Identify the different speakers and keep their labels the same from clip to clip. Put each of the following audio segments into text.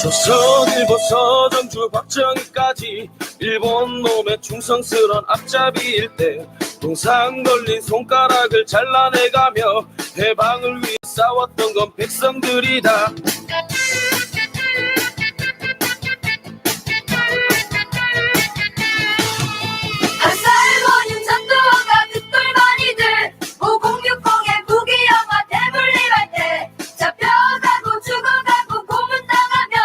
Speaker 1: 조선일보 서정주 박정희까지 일본 놈의 충성스런 앞잡이일 때 동상 걸린 손가락을 잘라내가며 해방을 위해 싸웠던 건 백성들이다.
Speaker 2: 한살모님 전두환과 그 똘마니들 5060의 부기영화 대물림할 때 잡혀가고 죽어가고 고문당하며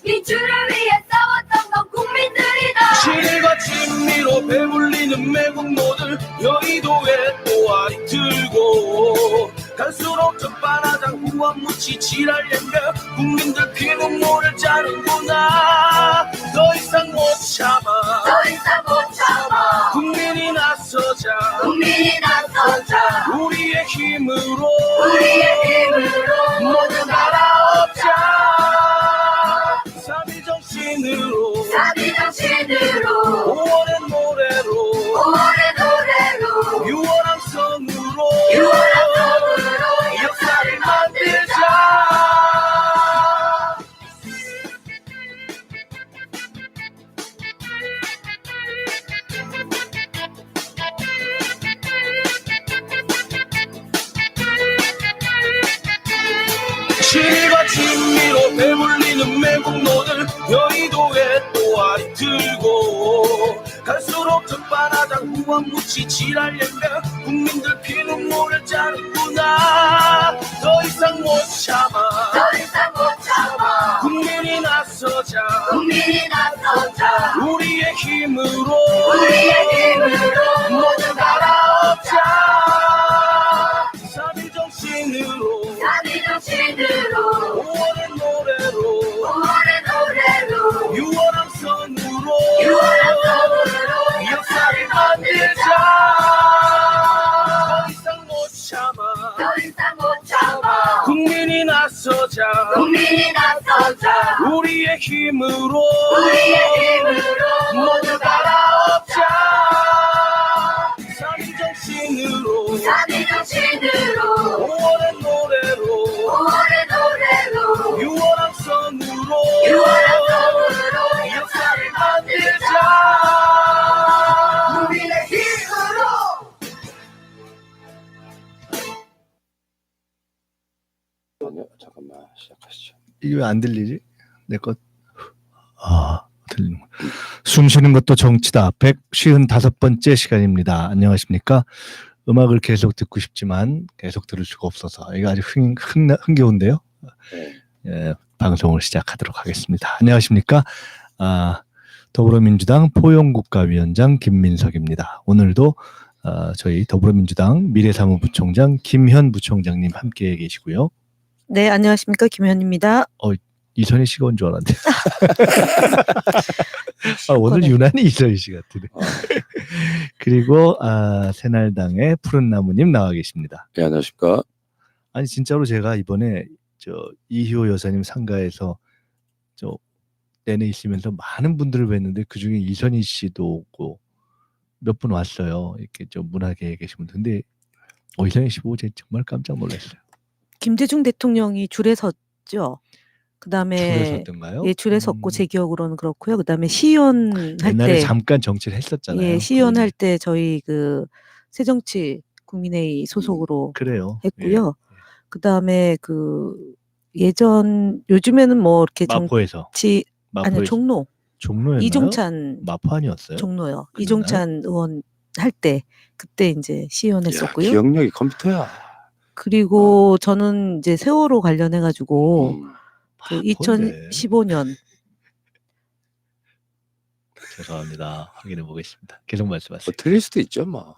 Speaker 2: 민주를 위해 싸웠던 건 국민들이다.
Speaker 1: 실과 진미로 배불리는 매국노들 여의도에 또아리 들고 갈수록 적반하장 후원무치 지랄연며 국민들 피눈물을 짜는구나. 더 이상 못 참아,
Speaker 2: 더 이상 못 참아.
Speaker 1: 국민이 나서자,
Speaker 2: 국민이 나서자.
Speaker 1: 우리의 힘으로,
Speaker 2: 우리의 힘으로
Speaker 1: 모두 갈아엎자. 사비정신으로,
Speaker 2: 사비정신으로
Speaker 1: 5월의 노래로,
Speaker 2: 5월의 노래로
Speaker 1: 유월함성으로,
Speaker 2: 유월함성으로
Speaker 1: 역사를 만들자. 실과 진미로 배불리는 매국노들 여의도에 또아리 들고 갈수록 적반하장 후원무치 지랄연며 국민들 피눈물을 짜는구나. 더 이상 못 참아,
Speaker 2: 더 이상 못 참아.
Speaker 1: 국민이 나서자,
Speaker 2: 국민이 나서자.
Speaker 1: 우리의 힘으로,
Speaker 2: 우리의 힘으로
Speaker 1: 모두 갈아엎자. 사비정신으로,
Speaker 2: 사비정신으로
Speaker 1: 5월의 노래로,
Speaker 2: 5월의 노래로
Speaker 1: 유월함성으로,
Speaker 2: 유월함성으로
Speaker 1: 역사를 만들자. 더 이상 못 참아,
Speaker 2: 더 이상 못 참아.
Speaker 1: 국민이 나서자,
Speaker 2: 국민이 나서자.
Speaker 1: 우리의 힘으로,
Speaker 2: 우리의 힘으로
Speaker 1: 모두 갈아엎자. 사비정신으로,
Speaker 2: 사비정신으로
Speaker 1: 5월의 노래로,
Speaker 2: 5월의 노래로
Speaker 1: 유월함성으로,
Speaker 2: 유월함성으로
Speaker 1: 역사를 만들자.
Speaker 2: 우리의 힘으로.
Speaker 3: 잠깐만 시작하시죠.
Speaker 4: 이게 왜 안 들리지? 내 것. 들리는 거. 숨 쉬는 것도 정치다. 155번째 시간입니다. 안녕하십니까? 음악을 계속 듣고 싶지만 계속 들을 수가 없어서 이거 아주 흥겨운데요. 예, 방송을 시작하도록 하겠습니다. 안녕하십니까? 더불어민주당 포용국가위원장 김민석입니다. 오늘도 저희 더불어민주당 미래사무부총장 김현 부총장님 함께 계시고요.
Speaker 5: 네, 안녕하십니까. 김현입니다.
Speaker 4: 이선희 씨가 온 줄 알았는데. 오늘 유난히 이선희 씨 같으네. 그리고 새날당의 푸른나무님 나와 계십니다.
Speaker 3: 네, 안녕하십니까.
Speaker 4: 아니 진짜로 제가 이번에 이희호 여사님 상가에서 내내 있으면서 많은 분들을 뵀는데 그중에 이선희 씨도 오고 몇 분 왔어요. 이렇게 문화계에 계신 분들. 근데 이선희 씨 보고 제가 정말 깜짝 놀랐어요.
Speaker 5: 김대중 대통령이 줄에 섰죠. 그다음에
Speaker 4: 줄에 섰던가요?
Speaker 5: 예, 줄에 섰고 제 기억으로는 그렇고요. 그다음에 시의원 할
Speaker 4: 옛날에
Speaker 5: 때
Speaker 4: 잠깐 정치를 했었잖아요.
Speaker 5: 예, 시의원 할 때 저희 그 새정치 국민회의 소속으로
Speaker 4: 그래요.
Speaker 5: 했고요. 그다음에 예전 요즘에는 뭐 이렇게
Speaker 4: 마포에서.
Speaker 5: 아니요,
Speaker 4: 종로였나요?
Speaker 5: 이종찬
Speaker 4: 마포 아니었어요?
Speaker 5: 종로요.
Speaker 4: 그랬나요?
Speaker 5: 이종찬 의원 할 때 그때 이제 시의원 했었고요.
Speaker 3: 기억력이 컴퓨터야.
Speaker 5: 그리고 저는 이제 세월호 관련해 가지고 그 2015년
Speaker 4: 죄송합니다. 확인해 보겠습니다. 계속 말씀하세요.
Speaker 3: 틀릴 수도 있죠, 뭐.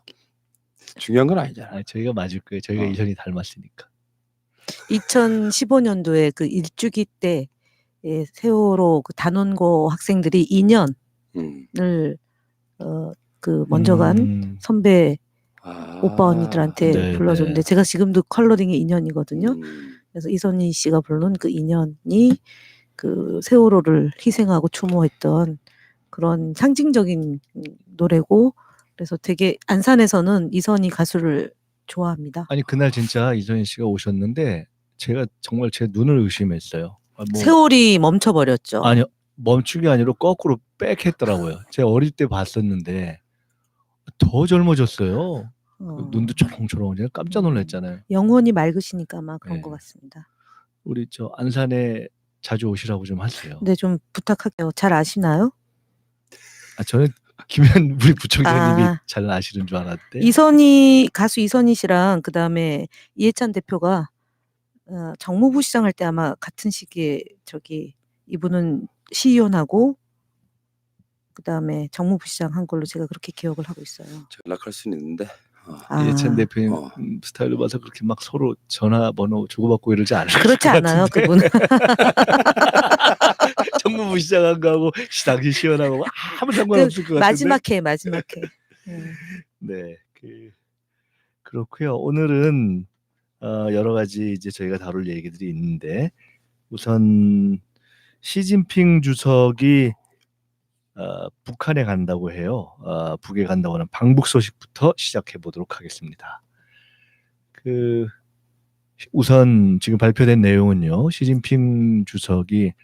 Speaker 3: 중요한 건 아니잖아.
Speaker 4: 저희가 맞을 거예요. 저희가 이선이 닮았으니까.
Speaker 5: 2015년도에 그 일주기 때 세월호 그 단원고 학생들이 2년을 먼저 간 선배 오빠 언니들한테
Speaker 4: 네,
Speaker 5: 불러줬는데
Speaker 4: 네.
Speaker 5: 제가 지금도 컬러링이 2년이거든요. 그래서 이선희 씨가 부른 그 2년이 그 세월호를 희생하고 추모했던 그런 상징적인 노래고, 그래서 되게 안산에서는 이선희 가수를 좋아합니다.
Speaker 4: 아니 그날 진짜 이선희 씨가 오셨는데 제가 정말 제 눈을 의심했어요.
Speaker 5: 세월이 멈춰버렸죠.
Speaker 4: 아니요, 멈춘 게 아니라 거꾸로 빽했더라고요. 제가 어릴 때 봤었는데 더 젊어졌어요. 눈도 초롱초롱. 제가 깜짝 놀랐잖아요.
Speaker 5: 영혼이 맑으시니까 아마 그런
Speaker 4: 네.
Speaker 5: 것 같습니다.
Speaker 4: 우리 저 안산에 자주 오시라고 좀 하세요.
Speaker 5: 네, 좀 부탁할게요. 잘 아시나요?
Speaker 4: 저는 김현 우리 부총장님이
Speaker 5: 아.
Speaker 4: 잘 아시는 줄 알았는데.
Speaker 5: 가수 이선희 씨랑 그 다음에 이해찬 대표가 정무부 시장 할 때 아마 같은 시기에 이분은 시의원하고 그 다음에 정무부 시장 한 걸로 제가 그렇게 기억을 하고 있어요.
Speaker 3: 연락할 수는 있는데.
Speaker 4: 이해찬 대표님
Speaker 3: 어.
Speaker 4: 스타일로 봐서 그렇게 막 서로 전화번호 주고받고 이러지 않을 것
Speaker 5: 그렇지 않아요,
Speaker 4: 같은데.
Speaker 5: 그분은.
Speaker 4: 정무부 시장한 거하고 당시 시원하고 아무 상관없을 것 같은데.
Speaker 5: 마지막에.
Speaker 4: 네, 그렇고요. 오늘은 여러 가지 이제 저희가 다룰 얘기들이 있는데 우선 시진핑 주석이 북한에 간다고 해요. 북에 간다고 하는 방북 소식부터 시작해 보도록 하겠습니다. 우선 지금 발표된 내용은요. 시진핑 주석이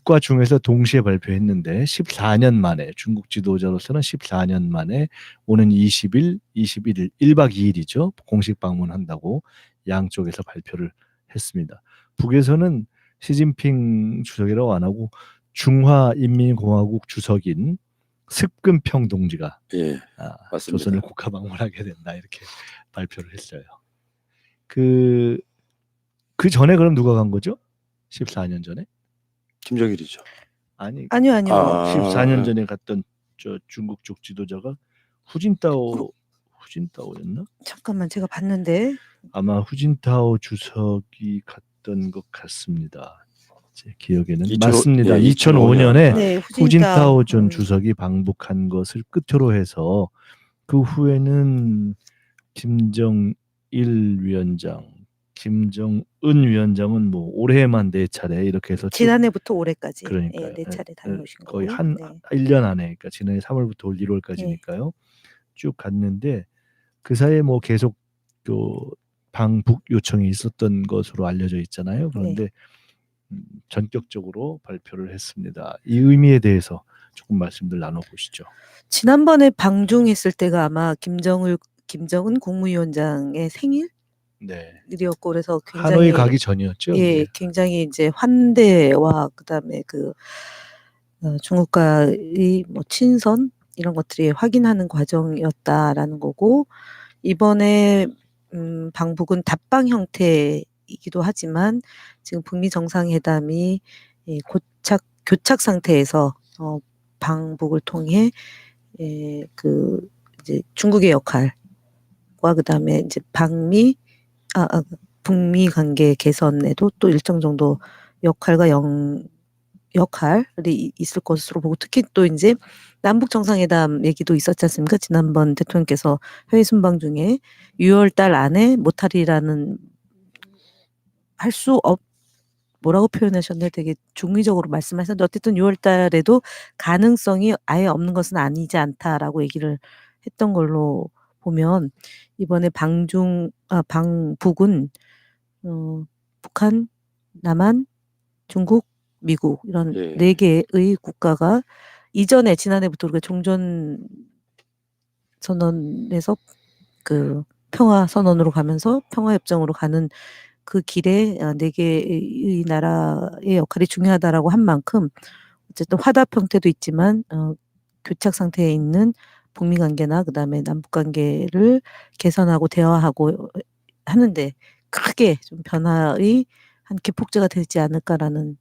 Speaker 4: 북과 중에서 동시에 발표했는데 14년 만에 중국 지도자로서는 14년 만에 오는 20일, 21일 1박 2일이죠. 공식 방문한다고 양쪽에서 발표를 했습니다. 북에서는 시진핑 주석이라고 안 하고 중화인민공화국 주석인 습근평 동지가
Speaker 3: 예, 맞습니다.
Speaker 4: 조선을 국가 방문하게 된다 이렇게 발표를 했어요. 그 전에 그럼 누가 간 거죠? 14년 전에?
Speaker 3: 김정일이죠.
Speaker 4: 아니요. 14년 전에 갔던 저 중국 쪽 지도자가 후진타오였나?
Speaker 5: 잠깐만 제가 봤는데
Speaker 4: 아마 후진타오 주석이 갔던 것 같습니다. 제 기억에는
Speaker 3: 2005
Speaker 4: 맞습니다.
Speaker 3: 네,
Speaker 4: 2005년에
Speaker 5: 네,
Speaker 4: 후진타오 전 주석이 방북한 것을 끝으로 해서 그 후에는 김정일 위원장, 김정은 위원장은 뭐 올해만 4차례 이렇게 해서
Speaker 5: 지난해부터 올해까지
Speaker 4: 그러니까요.
Speaker 5: 4차례 다녀오신
Speaker 4: 거의
Speaker 5: 거고요.
Speaker 4: 한
Speaker 5: 네.
Speaker 4: 1년 안에 그러니까 지난해 3월부터 올 1월까지니까요. 쭉 갔는데 그 사이에 뭐 계속 또 방북 요청이 있었던 것으로 알려져 있잖아요. 그런데 전격적으로 발표를 했습니다. 이 의미에 대해서 조금 말씀들 나눠보시죠.
Speaker 5: 지난번에 방중했을 때가 아마 김정은 국무위원장의 생일이었고 그래서 굉장히
Speaker 4: 하노이 가기 전이었죠.
Speaker 5: 예, 굉장히 이제 환대와 그다음에 중국과의 뭐 친선 이런 것들이 확인하는 과정이었다라는 거고 이번에 방북은 답방 형태이기도 하지만 지금 북미 정상회담이 교착 상태에서 방북을 통해 이제 중국의 역할과 그다음에 이제 북미 관계 개선에도 또 일정 정도 역할이 있을 것으로 보고 특히 또 이제 남북 정상회담 얘기도 있었지 않습니까? 지난번 대통령께서 해외 순방 중에 6월 달 안에 못하리라는 뭐라고 표현하셨나요? 되게 중의적으로 말씀하셨는데 어쨌든 6월 달에도 가능성이 아예 없는 것은 아니지 않다라고 얘기를 했던 걸로 보면 이번에 방북은 북한, 남한, 중국, 미국 이런 4개의 국가가 이전에 지난해부터 우리가 종전 선언에서 그 평화 선언으로 가면서 평화 협정으로 가는 그 길에 4개의 나라의 역할이 중요하다라고 한 만큼 어쨌든 화답 형태도 있지만 교착 상태에 있는 북미 관계나 그다음에 남북 관계를 개선하고 대화하고 하는데 크게 좀 변화의 한 기폭제가 되지 않을까라는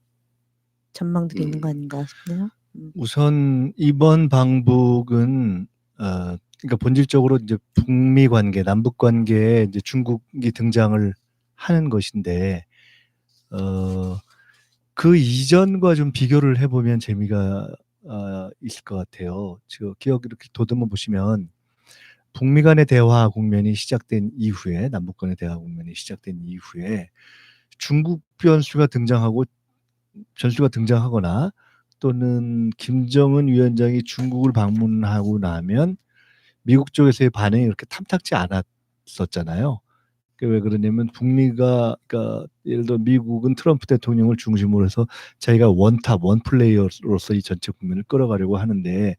Speaker 5: 전망들이 있는 거 아닌가 싶네요.
Speaker 4: 우선 이번 방북은 그러니까 본질적으로 이제 북미 관계, 남북 관계에 이제 중국이 등장을 하는 것인데 그 이전과 좀 비교를 해보면 재미가 있을 것 같아요. 지금 기억 이렇게 도듬어 보시면 북미 간의 대화 국면이 시작된 이후에 남북 간의 대화 국면이 시작된 이후에 중국 변수가 등장하거나 또는 김정은 위원장이 중국을 방문하고 나면 미국 쪽에서의 반응이 그렇게 탐탁지 않았었잖아요. 왜 그러냐면 북미가 그러니까 예를 들어 미국은 트럼프 대통령을 중심으로 해서 자기가 원탑 원플레이어로서 이 전체 국면을 끌어가려고 하는데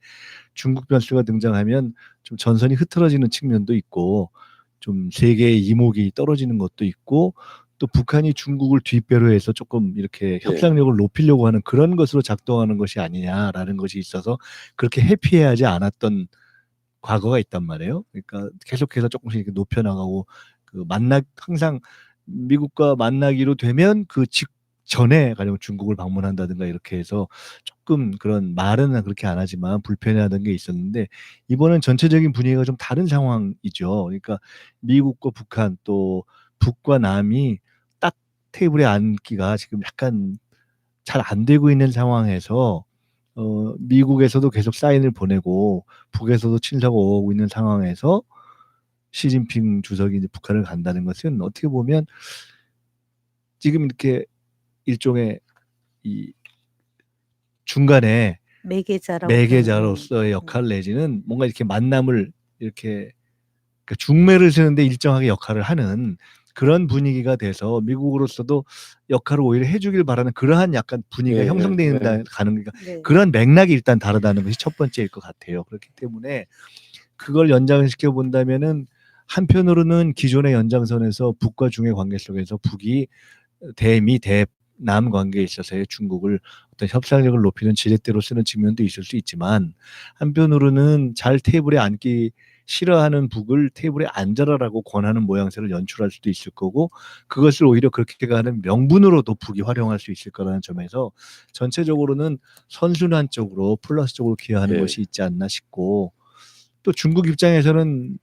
Speaker 4: 중국 변수가 등장하면 좀 전선이 흐트러지는 측면도 있고 좀 세계의 이목이 떨어지는 것도 있고 또 북한이 중국을 뒷배로 해서 조금 이렇게 협상력을 높이려고 하는 그런 것으로 작동하는 것이 아니냐라는 것이 있어서 그렇게 회피해야지 않았던 과거가 있단 말이에요. 그러니까 계속해서 조금씩 이렇게 높여나가고 그 항상 미국과 만나기로 되면 그 직전에 가령 중국을 방문한다든가 이렇게 해서 조금 그런 말은 그렇게 안 하지만 불편해하던 게 있었는데 이번엔 전체적인 분위기가 좀 다른 상황이죠. 그러니까 미국과 북한 또 북과 남이 딱 테이블에 앉기가 지금 약간 잘 안 되고 있는 상황에서 미국에서도 계속 사인을 보내고 북에서도 친서가 오고 있는 상황에서 시진핑 주석이 이제 북한을 간다는 것은 어떻게 보면 지금 이렇게 일종의 이 중간에 매개자로서의 역할 내지는 뭔가 이렇게 만남을 이렇게 그러니까 중매를 세는데 일정하게 역할을 하는 그런 분위기가 돼서 미국으로서도 역할을 오히려 해주길 바라는 그러한 약간 분위기가 형성되는 가는 그런 맥락이 일단 다르다는 것이 첫 번째일 것 같아요. 그렇기 때문에 그걸 연장시켜 본다면은 한편으로는 기존의 연장선에서 북과 중의 관계 속에서 북이 대미 대남 관계에 있어서의 중국을 어떤 협상력을 높이는 지렛대로 쓰는 측면도 있을 수 있지만 한편으로는 잘 테이블에 앉기 싫어하는 북을 테이블에 앉아라라고 권하는 모양새를 연출할 수도 있을 거고 그것을 오히려 그렇게 가는 명분으로도 북이 활용할 수 있을 거라는 점에서 전체적으로는 선순환적으로 플러스적으로 기여하는 것이 있지 않나 싶고 또 중국 입장에서는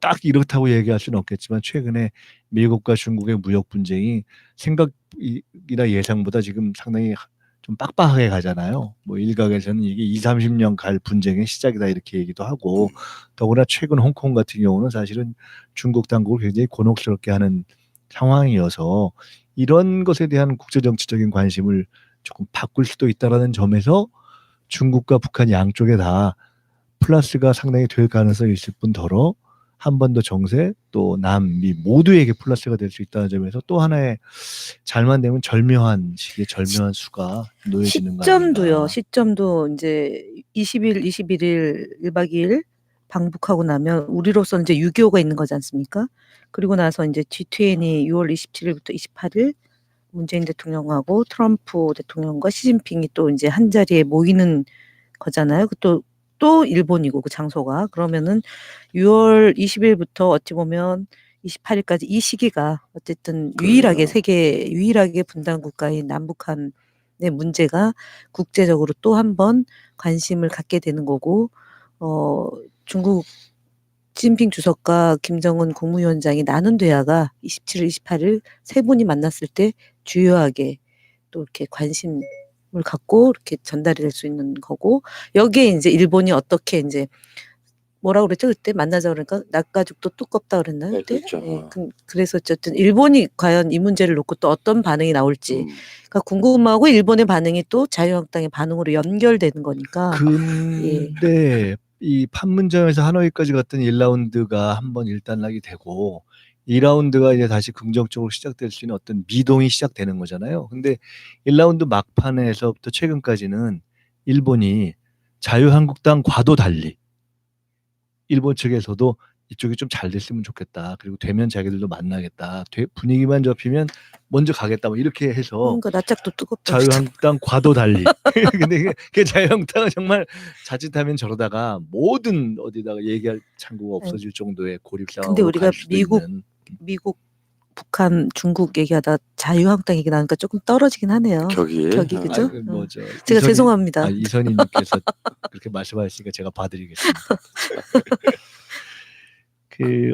Speaker 4: 딱 이렇다고 얘기할 수는 없겠지만 최근에 미국과 중국의 무역 분쟁이 생각이나 예상보다 지금 상당히 좀 빡빡하게 가잖아요. 뭐 일각에서는 이게 20-30년 갈 분쟁의 시작이다 이렇게 얘기도 하고 더구나 최근 홍콩 같은 경우는 사실은 중국 당국을 굉장히 곤혹스럽게 하는 상황이어서 이런 것에 대한 국제정치적인 관심을 조금 바꿀 수도 있다라는 점에서 중국과 북한 양쪽에 다 플러스가 상당히 될 가능성이 있을 뿐더러 한반도 정세 또 남미 모두에게 플러스가 될 수 있다는 점에서 또 하나의 잘만 되면 절묘한 시기에 절묘한 수가 놓여지는 거 아닌가.
Speaker 5: 시점도 이제 20일, 21일 1박 2일 방북하고 나면 우리로서는 이제 6.25가 있는 거지 않습니까? 그리고 나서 이제 G20이 6월 27일부터 28일 문재인 대통령하고 트럼프 대통령과 시진핑이 또 이제 한 자리에 모이는 거잖아요. 또 일본이고 그 장소가 그러면은 6월 20일부터 어찌 보면 28일까지 이 시기가 어쨌든 유일하게 세계 유일하게 분단 국가인 남북한의 문제가 국제적으로 또 한 번 관심을 갖게 되는 거고 중국 시진핑 주석과 김정은 국무위원장이 나눈 대화가 27일, 28일 세 분이 만났을 때 주요하게 또 이렇게 관심을 갖고 이렇게 전달이 될 수 있는 거고 여기에 이제 일본이 어떻게 이제 뭐라고 그랬죠 그때 만나자 그러니까 낙가죽도 두껍다 그랬나요 그때?
Speaker 3: 그렇죠.
Speaker 5: 네, 그래서 어쨌든 일본이 과연 이 문제를 놓고 또 어떤 반응이 나올지 그러니까 궁금하고 일본의 반응이 또 자유한국당의 반응으로 연결되는 거니까.
Speaker 4: 근데 이 판문점에서 하노이까지 갔던 1라운드가 한번 일단락이 되고 2라운드가 이제 다시 긍정적으로 시작될 수 있는 어떤 미동이 시작되는 거잖아요. 근데 1라운드 막판에서부터 최근까지는 일본이 자유한국당과도 달리 일본 측에서도 이쪽이 좀 잘 됐으면 좋겠다. 그리고 되면 자기들도 만나겠다. 분위기만 접히면 먼저 가겠다. 뭐 이렇게 해서
Speaker 5: 그러니까 낯짝도 뜨겁다.
Speaker 4: 자유한국당과도 달리. 근데 그 자유한국당은 정말 자칫하면 저러다가 모든 어디다가 얘기할 창구가 없어질 정도의 고립 상황으로
Speaker 5: 근데 우리가
Speaker 4: 갈 수도 있는.
Speaker 5: 미국, 북한, 중국 얘기하다 자유한국당 얘기 나니까 조금 떨어지긴 하네요. 격이 그죠? 제가 죄송합니다.
Speaker 4: 이선희님께서 그렇게 말씀하시니까 제가 봐드리겠습니다.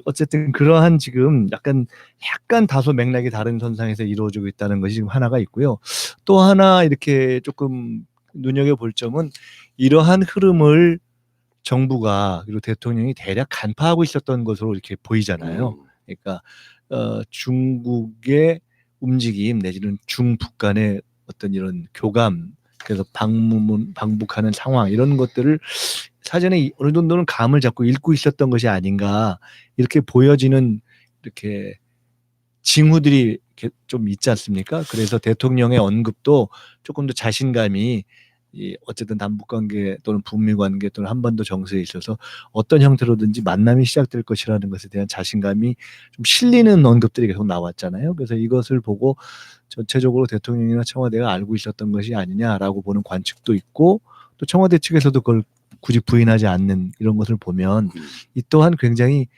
Speaker 4: 어쨌든 그러한 지금 약간 다소 맥락이 다른 선상에서 이루어지고 있다는 것이 지금 하나가 있고요. 또 하나 이렇게 조금 눈여겨볼 점은 이러한 흐름을 정부가 그리고 대통령이 대략 간파하고 있었던 것으로 이렇게 보이잖아요. 그러니까 중국의 움직임 내지는 중북 간의 어떤 이런 교감 그래서 방북하는 상황 이런 것들을 사전에 어느 정도는 감을 잡고 읽고 있었던 것이 아닌가 이렇게 보여지는 이렇게 징후들이 좀 있지 않습니까? 그래서 대통령의 언급도 조금 더 자신감이 어쨌든 남북관계 또는 북미관계 또는 한반도 정세에 있어서 어떤 형태로든지 만남이 시작될 것이라는 것에 대한 자신감이 좀 실리는 언급들이 계속 나왔잖아요. 그래서 이것을 보고 전체적으로 대통령이나 청와대가 알고 있었던 것이 아니냐라고 보는 관측도 있고 또 청와대 측에서도 그걸 굳이 부인하지 않는 이런 것을 보면 이 또한 굉장히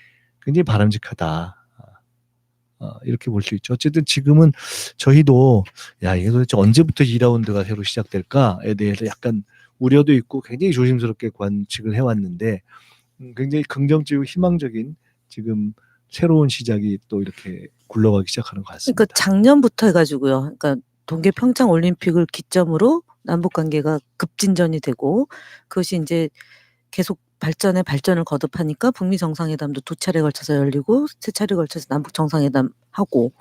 Speaker 4: 바람직하다. 이렇게 볼 수 있죠. 어쨌든 지금은 저희도 이게 도대체 언제부터 2라운드가 새로 시작될까에 대해서 약간 우려도 있고 굉장히 조심스럽게 관측을 해왔는데 굉장히 긍정적이고 희망적인 지금 새로운 시작이 또 이렇게 굴러가기 시작하는 것 같습니다.
Speaker 5: 그러니까 작년부터 해가지고요. 그러니까 동계 평창 올림픽을 기점으로 남북 관계가 급진전이 되고 그것이 이제 계속 발전을 거듭하니까 북미 정상회담도 2차례 걸쳐서 열리고 3차례 걸쳐서 남북 정상회담 하고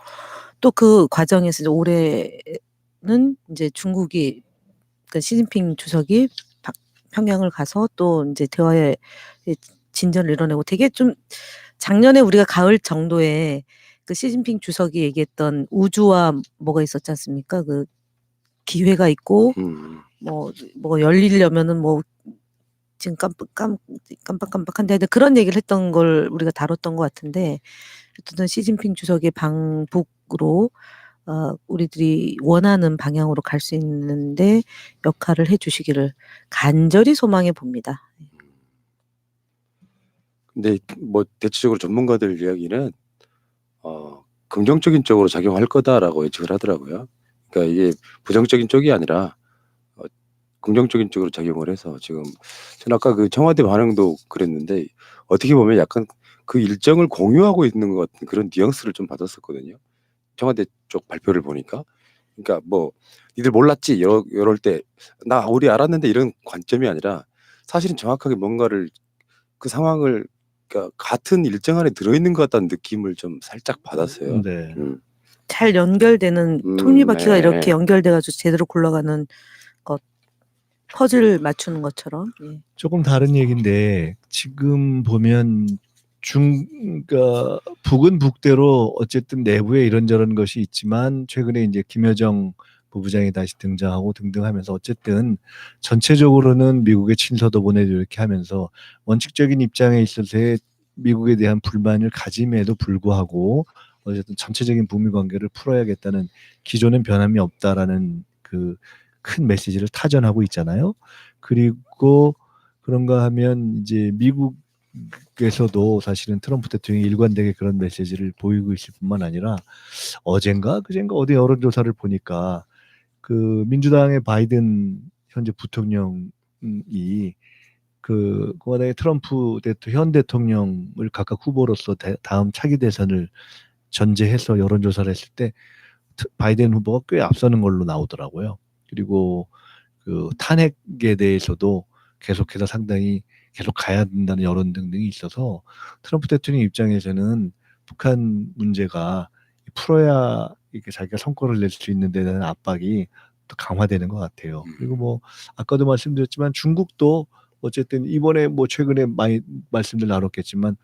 Speaker 5: 또 그 과정에서 이제 올해는 이제 중국이 그 시진핑 주석이 평양을 가서 또 이제 대화의 진전을 이뤄내고 되게 좀 작년에 우리가 가을 정도에 그 시진핑 주석이 얘기했던 우주와 뭐가 있었지 않습니까? 그 기회가 있고 뭐 열리려면은 뭐 지금 깜빡깜빡한데 그런 얘기를 했던 걸 우리가 다뤘던 것 같은데 어쨌든 시진핑 주석의 방북으로 우리들이 원하는 방향으로 갈 수 있는데 역할을 해주시기를 간절히 소망해 봅니다.
Speaker 3: 근데 뭐 대체적으로 전문가들 이야기는 긍정적인 쪽으로 작용할 거다라고 예측을 하더라고요. 그러니까 이게 부정적인 쪽이 아니라 긍정적인 쪽으로 작용을 해서 지금 저는 아까 그 청와대 반응도 그랬는데 어떻게 보면 약간 그 일정을 공유하고 있는 것 같은 그런 뉘앙스를 좀 받았었거든요. 청와대 쪽 발표를 보니까. 그러니까 뭐 니들 몰랐지 이럴 때 우리 알았는데 이런 관점이 아니라 사실은 정확하게 뭔가를 그 상황을 그러니까 같은 일정 안에 들어있는 것 같다는 느낌을 좀 살짝 받았어요.
Speaker 4: 네.
Speaker 5: 잘 연결되는 톱니바퀴가
Speaker 3: 네.
Speaker 5: 이렇게 연결돼가지고 제대로 굴러가는 것 퍼즐 맞추는 것처럼. 예.
Speaker 4: 조금 다른 얘기인데 지금 보면 그러니까 북은 북대로 어쨌든 내부에 이런저런 것이 있지만 최근에 이제 김여정 부부장이 다시 등장하고 등등 하면서 어쨌든 전체적으로는 미국의 친서도 보내고 이렇게 하면서 원칙적인 입장에 있어서의 미국에 대한 불만을 가짐에도 불구하고 어쨌든 전체적인 북미 관계를 풀어야겠다는 기존엔 변함이 없다라는 그 큰 메시지를 타전하고 있잖아요. 그리고 그런가 하면 이제 미국에서도 사실은 트럼프 대통령이 일관되게 그런 메시지를 보이고 있을 뿐만 아니라 어젠가 그젠가 어디 여론조사를 보니까 그 민주당의 바이든 현재 부통령이 그 만약에 트럼프 현 대통령을 각각 후보로서 다음 차기 대선을 전제해서 여론조사를 했을 때 바이든 후보가 꽤 앞서는 걸로 나오더라고요. 그리고 그 탄핵에 대해서도 계속해서 상당히 계속 가야 된다는 여론 등등이 있어서 트럼프 대통령 입장에서는 북한 문제가 풀어야 이렇게 자기가 성과를 낼 수 있는 데 대한 압박이 또 강화되는 것 같아요. 그리고 뭐 아까도 말씀드렸지만 중국도 어쨌든 이번에 뭐 최근에 많이 말씀들 나눴겠지만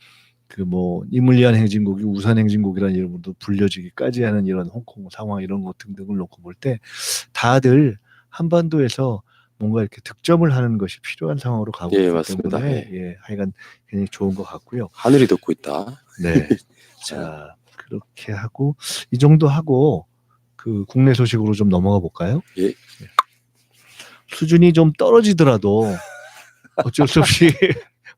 Speaker 4: 그 뭐 이물리안 행진국이 우산 행진국이라는 이름으로 불려지기까지 하는 이런 홍콩 상황 이런 것 등등을 놓고 볼 때 다들 한반도에서 뭔가 이렇게 득점을 하는 것이 필요한 상황으로 가고 있기
Speaker 3: 맞습니다.
Speaker 4: 때문에 하여간 굉장히 좋은 것 같고요.
Speaker 3: 하늘이 덮고 있다.
Speaker 4: 네. 자 그렇게 하고 이 정도 하고 그 국내 소식으로 좀 넘어가 볼까요?
Speaker 3: 예.
Speaker 4: 수준이 좀 떨어지더라도 어쩔 수 없이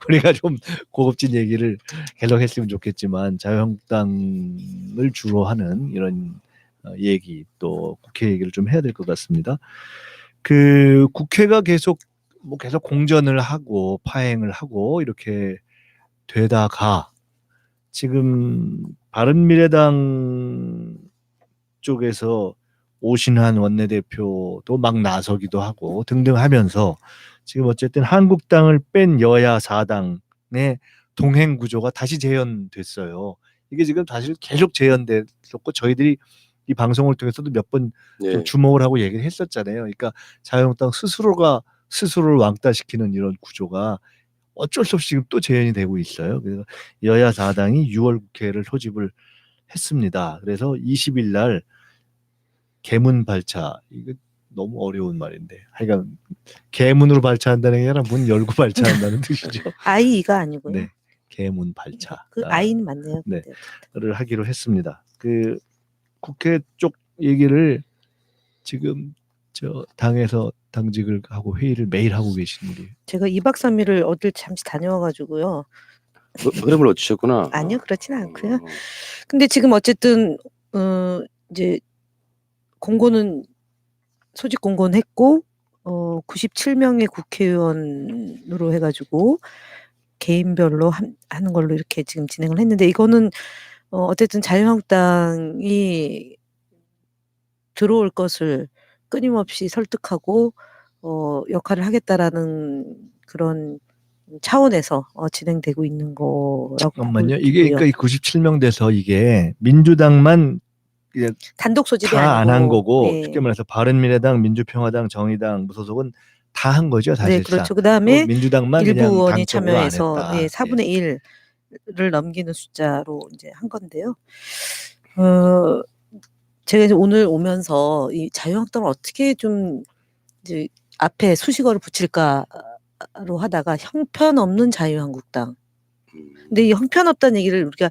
Speaker 4: 우리가 좀 고급진 얘기를 계속 했으면 좋겠지만 자유한국당을 주로 하는 이런 얘기 또 국회 얘기를 좀 해야 될 것 같습니다. 그 국회가 계속 공전을 하고 파행을 하고 이렇게 되다가 지금 바른미래당 쪽에서 오신환 원내대표도 막 나서기도 하고 등등 하면서 지금 어쨌든 한국당을 뺀 여야 4당의 동행 구조가 다시 재현됐어요. 이게 지금 사실 계속 재현됐었고 저희들이 이 방송을 통해서도 몇 번 주목을 하고 얘기를 했었잖아요. 그러니까 자유한국당 스스로가 스스로를 왕따시키는 이런 구조가 어쩔 수 없이 지금 또 재현이 되고 있어요. 그래서 여야 4당이 6월 국회를 소집을 했습니다. 그래서 20일 날 개문 발차, 이거 너무 어려운 말인데 하여간 개문으로 발차한다는 게 아니라 문 열고 발차한다는 뜻이죠.
Speaker 5: 아이가 아니고요.
Speaker 4: 네, 개문 발차.
Speaker 5: 그 아이는 맞네요.
Speaker 4: 네.
Speaker 5: 근데.
Speaker 4: 를 하기로 했습니다. 그 국회 쪽 얘기를 지금 저 당에서 당직을 하고 회의를 매일 하고 계신 우리.
Speaker 5: 제가 2박 3일을 어딜 잠시 다녀와가지고요.
Speaker 3: 흐름을 놓치셨구나.
Speaker 5: 아니요, 그렇진 않고요.
Speaker 3: 어.
Speaker 5: 근데 지금 어쨌든 이제 공고는 소집 공고는 했고 97명의 국회의원으로 해가지고 개인별로 하는 걸로 이렇게 지금 진행을 했는데 이거는 어쨌든 자유한국당이 들어올 것을 끊임없이 설득하고 역할을 하겠다라는 그런 차원에서 진행되고 있는 거라고
Speaker 4: 잠깐만요.
Speaker 5: 보고
Speaker 4: 이게
Speaker 5: 있고요.
Speaker 4: 그러니까 97명 돼서 이게 민주당만
Speaker 5: 단독 소집이
Speaker 4: 다 안 한
Speaker 5: 아니고
Speaker 4: 거고
Speaker 5: 예.
Speaker 4: 쉽게 말해서 바른미래당, 민주평화당, 정의당, 무소속은 다 한 거죠 사실상.
Speaker 5: 네, 그렇죠. 그다음에
Speaker 4: 민주당만
Speaker 5: 일부
Speaker 4: 그냥
Speaker 5: 의원이
Speaker 4: 당적으로 안
Speaker 5: 참여해서
Speaker 4: 했다.
Speaker 5: 예, 4분의 1을 넘기는 숫자로 이제 한 건데요. 제가 이제 오늘 오면서 이 자유한국당을 어떻게 좀 이제 앞에 수식어를 붙일까로 하다가 형편없는 자유한국당. 근데 이 형편없다는 얘기를 우리가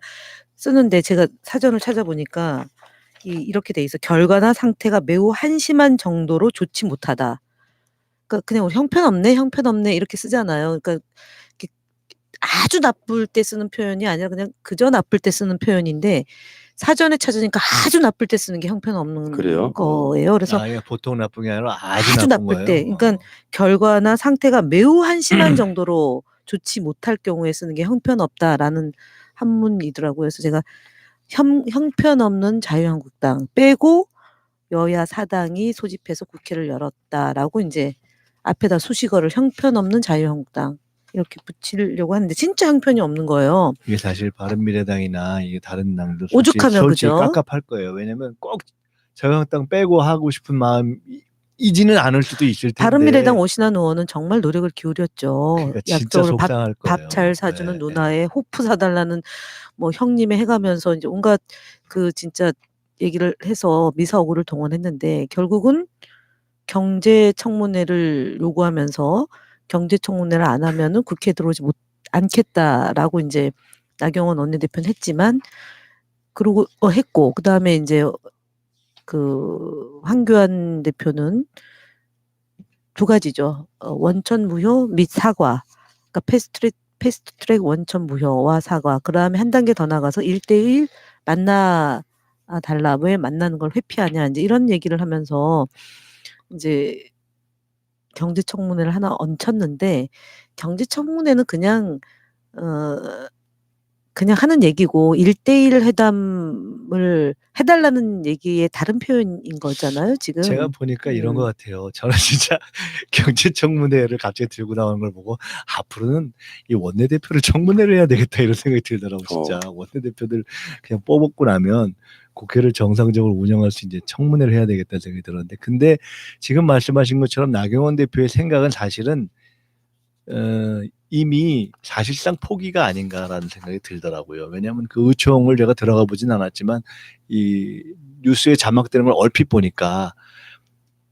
Speaker 5: 쓰는데 제가 사전을 찾아보니까 이렇게 돼 있어. 결과나 상태가 매우 한심한 정도로 좋지 못하다. 그러니까 그냥 우리 형편없네 이렇게 쓰잖아요. 그러니까 이렇게 아주 나쁠 때 쓰는 표현이 아니라 그냥 그저 나쁠 때 쓰는 표현인데 사전에 찾으니까 아주 나쁠 때 쓰는 게 형편없는
Speaker 3: 그래요?
Speaker 5: 거예요. 그래서
Speaker 4: 그러니까 보통 나쁜 게 아니라
Speaker 5: 아주
Speaker 4: 아주 나쁜
Speaker 5: 나쁠
Speaker 4: 거예요.
Speaker 5: 때, 그러니까 결과나 상태가 매우 한심한 정도로 좋지 못할 경우에 쓰는 게 형편없다라는 한문이더라고요. 그래서 제가 형편없는 자유한국당 빼고 여야 사당이 소집해서 국회를 열었다라고 이제 앞에다 수식어를 형편없는 자유한국당 이렇게 붙이려고 하는데 진짜 형편이 없는 거예요.
Speaker 4: 이게 사실 바른미래당이나 이게 다른 당도
Speaker 5: 오죽하면
Speaker 4: 솔직히
Speaker 5: 그죠?
Speaker 4: 깝깝할 거예요. 왜냐면 꼭 자유한국당 빼고 하고 싶은 마음이지는 않을 수도 있을 텐데.
Speaker 5: 바른미래당 오신환 의원은 정말 노력을 기울였죠.
Speaker 4: 그러니까 진짜
Speaker 5: 약속을
Speaker 4: 속상할 거예요.
Speaker 5: 밥 잘 사주는
Speaker 4: 네,
Speaker 5: 누나에 호프 사달라는 뭐 형님에 해가면서 이제 온갖 그 진짜 얘기를 해서 미사오구를 동원했는데 결국은 경제청문회를 요구하면서 경제청문회를 안 하면은 국회에 들어오지 않겠다라고 이제 나경원 원내대표는 했지만 그러고 했고 그다음에 이제 그 황교안 대표는 두 가지죠. 원천 무효 및 사과. 그러니까 패스트트랙 원천 무효와 사과. 그다음에 한 단계 더 나가서 1대1 만나 달라. 왜 만나는 걸 회피하냐. 이제 이런 얘기를 하면서 이제 경제청문회를 하나 얹혔는데 경제청문회는 그냥 하는 얘기고 1대1 회담을 해달라는 얘기의 다른 표현인 거잖아요, 지금.
Speaker 4: 제가 보니까 이런 것 같아요. 저는 진짜 경제청문회를 갑자기 들고 나오는 걸 보고 앞으로는 이 원내대표를 청문회를 해야 되겠다 이런 생각이 들더라고 진짜. 원내대표들 그냥 뽑고 나면 국회를 정상적으로 운영할 수 이제 청문회를 해야 되겠다는 생각이 들었는데 근데 지금 말씀하신 것처럼 나경원 대표의 생각은 사실은 이미 사실상 포기가 아닌가라는 생각이 들더라고요. 왜냐하면 그 의총을 제가 들어가 보진 않았지만 이 뉴스에 자막되는 걸 얼핏 보니까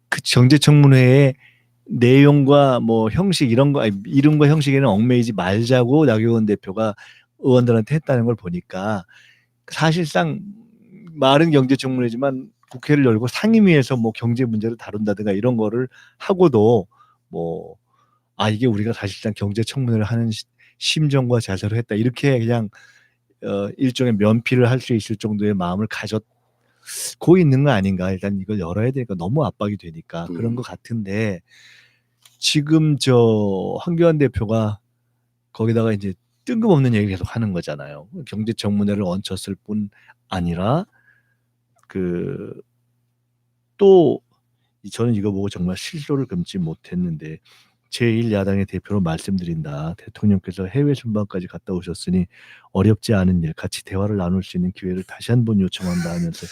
Speaker 4: 그 경제청문회의 내용과 뭐 형식 이런 거 이름과 형식에는 얽매이지 말자고 나경원 대표가 의원들한테 했다는 걸 보니까 사실상 말은 경제청문회지만 국회를 열고 상임위에서 뭐 경제 문제를 다룬다든가 이런 거를 하고도 뭐 이게 우리가 사실상 경제청문회를 하는 심정과 자세로 했다. 이렇게 그냥 일종의 면피를 할 수 있을 정도의 마음을 가졌고 있는 거 아닌가. 일단 이걸 열어야 되니까 너무 압박이 되니까 그런 것 같은데 지금 저 황교안 대표가 거기다가 이제 뜬금없는 얘기 계속 하는 거잖아요. 경제청문회를 얹혔을 뿐 아니라 또 저는 이거 보고 정말 실소를 금치 못했는데 제1야당의 대표로 말씀드린다. 대통령께서 해외 순방까지 갔다 오셨으니 어렵지 않은 일, 같이 대화를 나눌 수 있는 기회를 다시 한번 요청한다 하면서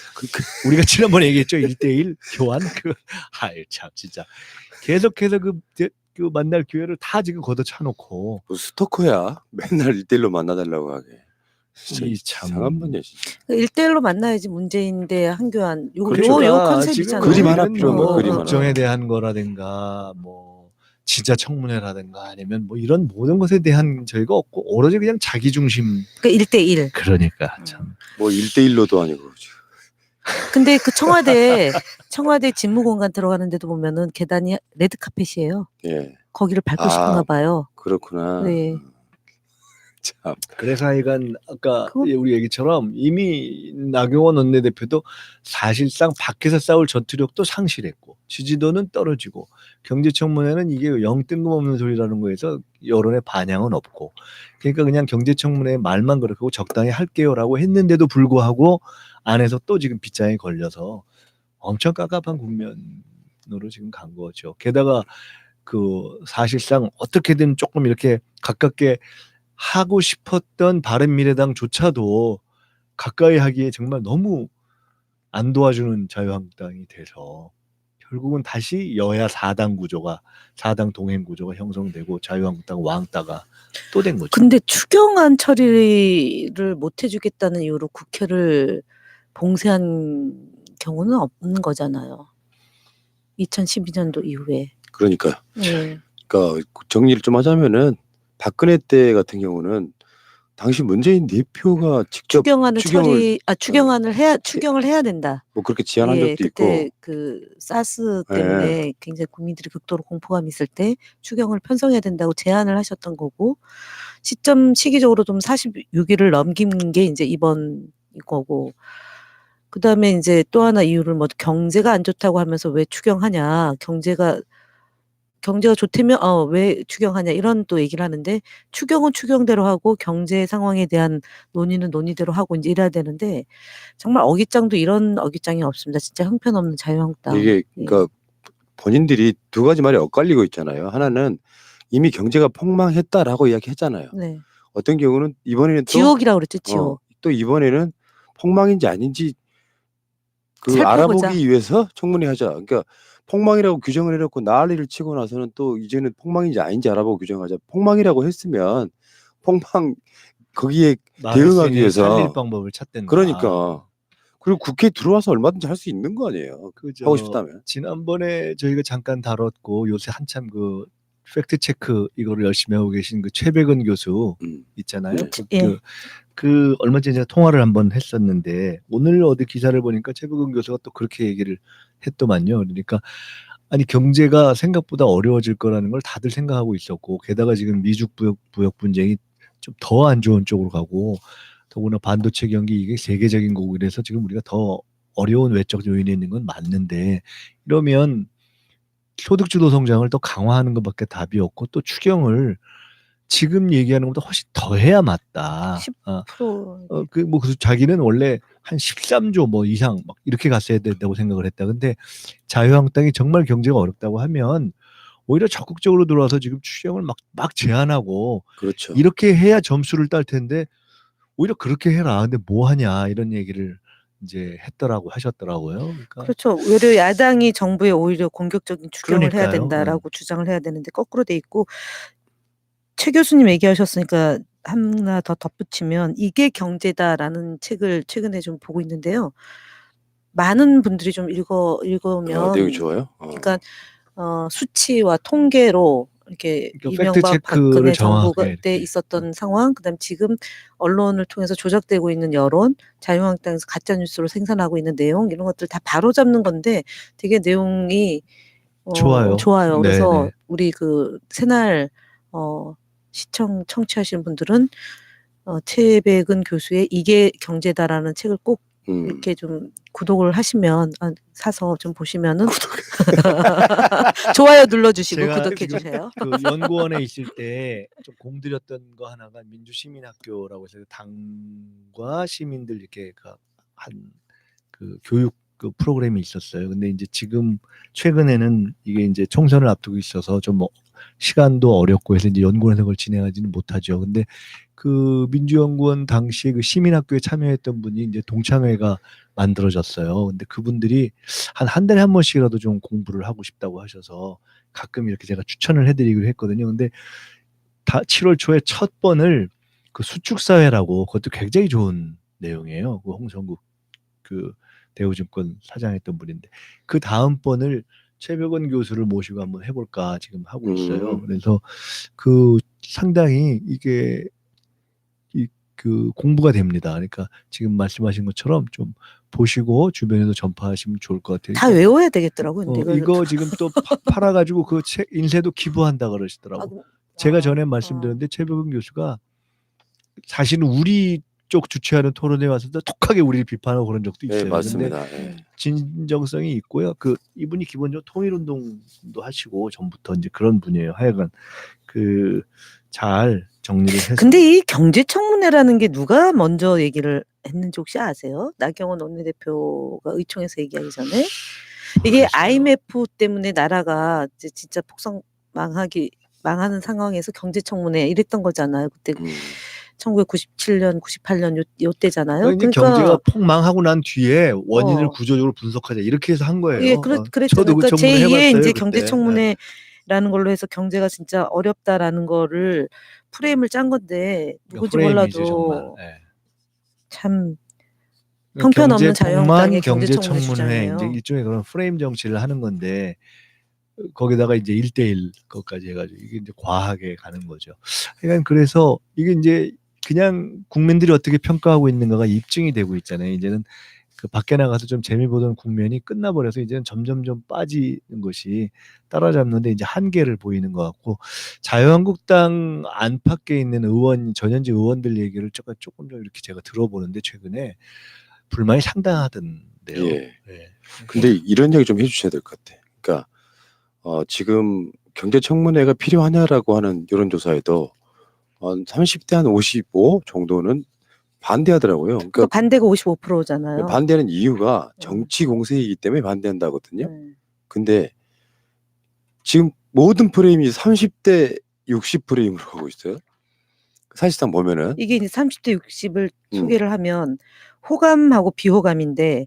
Speaker 4: 우리가 지난번에 얘기했죠. 1대1 교환? 참 진짜 계속해서 그 만날 기회를 다 지금 걷어차놓고
Speaker 3: 뭐 스토커야. 맨날 1대1로 만나달라고 하게. 진짜
Speaker 4: 이 참.
Speaker 3: 이상한 분이야 진짜.
Speaker 5: 1대1로 만나야지 문재인 대 한교안 요
Speaker 3: 그렇죠.
Speaker 5: 컨셉이잖아요.
Speaker 3: 그림 하나 필요한
Speaker 4: 뭐
Speaker 3: 거야, 그림 하나.
Speaker 4: 국정에 대한 거라든가 뭐 진짜 청문회라든가 아니면 뭐 이런 모든 것에 대한 저희가 없고 오로지 그냥 자기 중심.
Speaker 5: 그러니까 1대1.
Speaker 4: 그러니까 참.
Speaker 3: 뭐 1대1로도 아니고 지금.
Speaker 5: 근데 그 청와대 집무공간 들어가는 데도 보면은 계단이 레드카펫이에요.
Speaker 3: 예.
Speaker 5: 거기를 밟고
Speaker 3: 아.
Speaker 5: 싶은가 봐요.
Speaker 3: 그렇구나.
Speaker 5: 네.
Speaker 3: 참.
Speaker 4: 그래서 하여간 아까
Speaker 5: 그거-
Speaker 4: 우리 얘기처럼 이미 나경원 원내대표도 사실상 밖에서 싸울 전투력도 상실했고 지지도는 떨어지고 경제청문회는 이게 영 뜬금없는 소리라는 거에서 여론의 반향은 없고 그러니까 그냥 경제청문회 말만 그렇게 하고 적당히 할게요라고 했는데도 불구하고 안에서 또 지금 빗장에 걸려서 엄청 깝깝한 국면으로 지금 간 거죠. 게다가 그 사실상 어떻게든 조금 이렇게 가깝게 하고 싶었던 바른미래당조차도 가까이 하기에 정말 너무 안 도와주는 자유한국당이 돼서 결국은 다시 여야 4당 구조가 4당 동행 구조가 형성되고 자유한국당 왕따가 또 된 거죠.
Speaker 5: 근데 추경안 처리를 못 해주겠다는 이유로 국회를 봉쇄한 경우는 없는 거잖아요. 2012년도 이후에.
Speaker 3: 그러니까
Speaker 5: 네.
Speaker 3: 그러니까 정리를 좀 하자면은 박근혜 때 같은 경우는 당시 문재인 대표가 직접
Speaker 5: 추경을 해야 된다.
Speaker 3: 뭐 그렇게 제안한
Speaker 5: 예,
Speaker 3: 적도
Speaker 5: 그때
Speaker 3: 있고.
Speaker 5: 그 사스 때문에 굉장히 국민들이 극도로 공포감 있을 때 추경을 편성해야 된다고 제안을 하셨던 거고 시기적으로 좀 46일을 넘긴 게 이제 이번 거고 그다음에 이제 또 하나 이유를 뭐 경제가 안 좋다고 하면서 왜 추경하냐 경제가 좋다면 왜 추경하냐 이런 또 얘기를 하는데 추경은 추경대로 하고 경제 상황에 대한 논의는 논의대로 하고 이제 이래야 되는데 정말 이런 어깃장이 없습니다. 진짜 형편없는 자유한국당.
Speaker 3: 이게 그러니까 본인들이 두 가지 말이 엇갈리고 있잖아요. 하나는 이미 경제가 폭망했다라고 이야기했잖아요.
Speaker 5: 네.
Speaker 3: 어떤 경우는 이번에는 또
Speaker 5: 지옥이라고 그랬죠. 지옥.
Speaker 3: 또 이번에는 폭망인지 아닌지 그
Speaker 5: 살펴보자.
Speaker 3: 알아보기 위해서 청문회 하자. 그러니까 폭망이라고 규정을 해놓고 난리를 치고 나서는 또 이제는 폭망인지 아닌지 알아보고 규정하자. 폭망이라고 했으면 폭망 거기에 대응하기 위해서
Speaker 4: 살릴 방법을 찾든가.
Speaker 3: 그러니까 그리고 국회에 들어와서 얼마든지 할 수 있는 거 아니에요. 하고 싶다면.
Speaker 4: 지난번에 저희가 잠깐 다뤘고 요새 한참 그 팩트 체크 이거를 열심히 하고 계신 그 최백은 교수 있잖아요.
Speaker 3: 네.
Speaker 4: 그 얼마 전에 제가 통화를 한번 했었는데 오늘 어디 기사를 보니까 최백은 교수가 또 그렇게 얘기를 했더만요. 그러니까 아니 경제가 생각보다 어려워질 거라는 걸 다들 생각하고 있었고 게다가 지금 미중 부역 분쟁이 좀 더 안 좋은 쪽으로 가고 더구나 반도체 경기 이게 세계적인 거고 이래서 지금 우리가 더 어려운 외적 요인이 있는 건 맞는데 이러면 소득주도 성장을 더 강화하는 것밖에 답이 없고 또 추경을 지금 얘기하는 것보다 훨씬 더 해야 맞다.
Speaker 5: 10%.
Speaker 4: 그래서 자기는 원래 한 13조 뭐 이상 막 이렇게 갔어야 된다고 생각을 했다. 근데 자유한국당이 정말 경제가 어렵다고 하면 오히려 적극적으로 들어와서 지금 추경을 막 제안하고
Speaker 3: 그렇죠.
Speaker 4: 이렇게 해야 점수를 딸 텐데 오히려 그렇게 해라. 근데 뭐 하냐 이런 얘기를 이제 하셨더라고요. 그러니까
Speaker 5: 그렇죠. 오히려 야당이 정부에 오히려 공격적인 추경을 해야
Speaker 4: 그러니까요.
Speaker 5: 된다라고 주장을 해야 되는데 거꾸로 돼 있고 최 교수님 얘기하셨으니까 하나 더 덧붙이면 이게 경제다라는 책을 최근에 좀 보고 있는데요. 많은 분들이 좀 읽으면
Speaker 3: 내용이 좋아요.
Speaker 5: 그러니까 수치와 통계로 이렇게
Speaker 4: 그러니까
Speaker 5: 이명박
Speaker 4: 팩트 체크를
Speaker 5: 박근혜
Speaker 4: 정확하게
Speaker 5: 정부가 때
Speaker 4: 이렇게.
Speaker 5: 있었던 상황, 그다음 지금 언론을 통해서 조작되고 있는 여론, 자유한국당에서 가짜 뉴스로 생산하고 있는 내용 이런 것들 다 바로잡는 건데 되게 내용이
Speaker 4: 좋아요.
Speaker 5: 좋아요. 그래서
Speaker 4: 네네.
Speaker 5: 우리 그 새날 청취하시는 분들은 최백은 교수의 이게 경제다라는 책을 꼭 이렇게 좀 구독을 하시면 사서 좀 보시면은 좋아요 눌러주시고
Speaker 4: 제가
Speaker 5: 구독해
Speaker 4: 지금
Speaker 5: 주세요.
Speaker 4: 그 연구원에 있을 때 좀 공들였던 거 하나가 민주시민학교라고 해서 당과 시민들 이렇게 한 그 교육 그 프로그램이 있었어요. 근데 이제 지금 최근에는 이게 이제 총선을 앞두고 있어서 좀 시간도 어렵고 해서 이제 연구원에서 그걸 진행하지는 못하죠. 근데 그 민주연구원 당시에 그 시민학교에 참여했던 분이 이제 동창회가 만들어졌어요. 근데 그분들이 한 달에 한 번씩이라도 좀 공부를 하고 싶다고 하셔서 가끔 이렇게 제가 추천을 해드리기로 했거든요. 근데 7월 초에 첫 번을 그 수축 사회라고 그것도 굉장히 좋은 내용이에요. 그 홍성국 그 대우증권 사장했던 분인데 그 다음번을 최백원 교수를 모시고 한번 해볼까 지금 하고 있어요. 그래서 그 상당히 이게 그 공부가 됩니다. 그러니까 지금 말씀하신 것처럼 좀 보시고 주변에도 전파하시면 좋을 것 같아요.
Speaker 5: 다 외워야 되겠더라고요. 근데
Speaker 4: 이거 지금 또 팔아가지고 그 책 인쇄도 기부한다 그러시더라고. 제가 전에 말씀드렸는데 최백은 교수가 사실은 우리 쪽 주최하는 토론회 와서도 톡하게 우리를 비판하고 그런 적도 있어요.
Speaker 3: 네, 맞습니다. 예.
Speaker 4: 진정성이 있고요. 그 이분이 기본적으로 통일운동도 하시고 전부터 이제 그런 분이에요. 하여간 그 잘 정리를 해서.
Speaker 5: 근데 이 경제청문회라는 게 누가 먼저 얘기를 했는지 혹시 아세요? 나경원 원내대표가 의총에서 얘기하기 전에 이게
Speaker 4: 모르겠어요.
Speaker 5: IMF 때문에 나라가 이제 진짜 망하는 상황에서 경제청문회 이랬던 거잖아요. 그때 1997년, 98년 요때잖아요.
Speaker 4: 그러니까 경제가 폭망하고 난 뒤에 원인을 구조적으로 분석하자 이렇게 해서 한 거예요.
Speaker 5: 예, 그랬죠.
Speaker 4: 저도 그
Speaker 5: 그러니까
Speaker 4: 청문회
Speaker 5: 제2의
Speaker 4: 해봤어요,
Speaker 5: 이제
Speaker 4: 그때.
Speaker 5: 경제청문회라는 걸로 해서 경제가 진짜 어렵다라는 거를 프레임을 짠 건데 누군지
Speaker 4: 프레임이죠,
Speaker 5: 몰라도
Speaker 4: 정말. 예.
Speaker 5: 참 형편없는 자유한국당의
Speaker 4: 경제청문회
Speaker 5: 경제청문회
Speaker 4: 이제 일종의 그런 프레임 정치를 하는 건데 거기다가 이제 1대1 것까지 해가지고 이게 이제 과하게 가는 거죠. 그러니까 그래서 이게 이제 그냥 국민들이 어떻게 평가하고 있는가가 입증이 되고 있잖아요. 이제는 그 밖에 나가서 좀 재미 보던 국면이 끝나버려서 이제는 점점점 빠지는 것이 따라잡는데 이제 한계를 보이는 것 같고 자유한국당 안팎에 있는 전현직 의원들 얘기를 조금 좀 이렇게 제가 들어보는데 최근에 불만이 상당하던데요.
Speaker 3: 예.
Speaker 4: 네.
Speaker 3: 근데 이런 얘기 좀 해주셔야 될 것 같아. 그러니까 지금 경제청문회가 필요하냐라고 하는 여론조사에도 30대 한 55 정도는 반대하더라고요.
Speaker 5: 그러니까 반대가 55%잖아요.
Speaker 3: 반대하는 이유가 정치 공세이기 때문에 반대한다거든요. 근데 지금 모든 프레임이 30대 60 프레임으로 가고 있어요. 사실상 보면은
Speaker 5: 이게 이제 30대 60을 소개를 하면 호감하고 비호감인데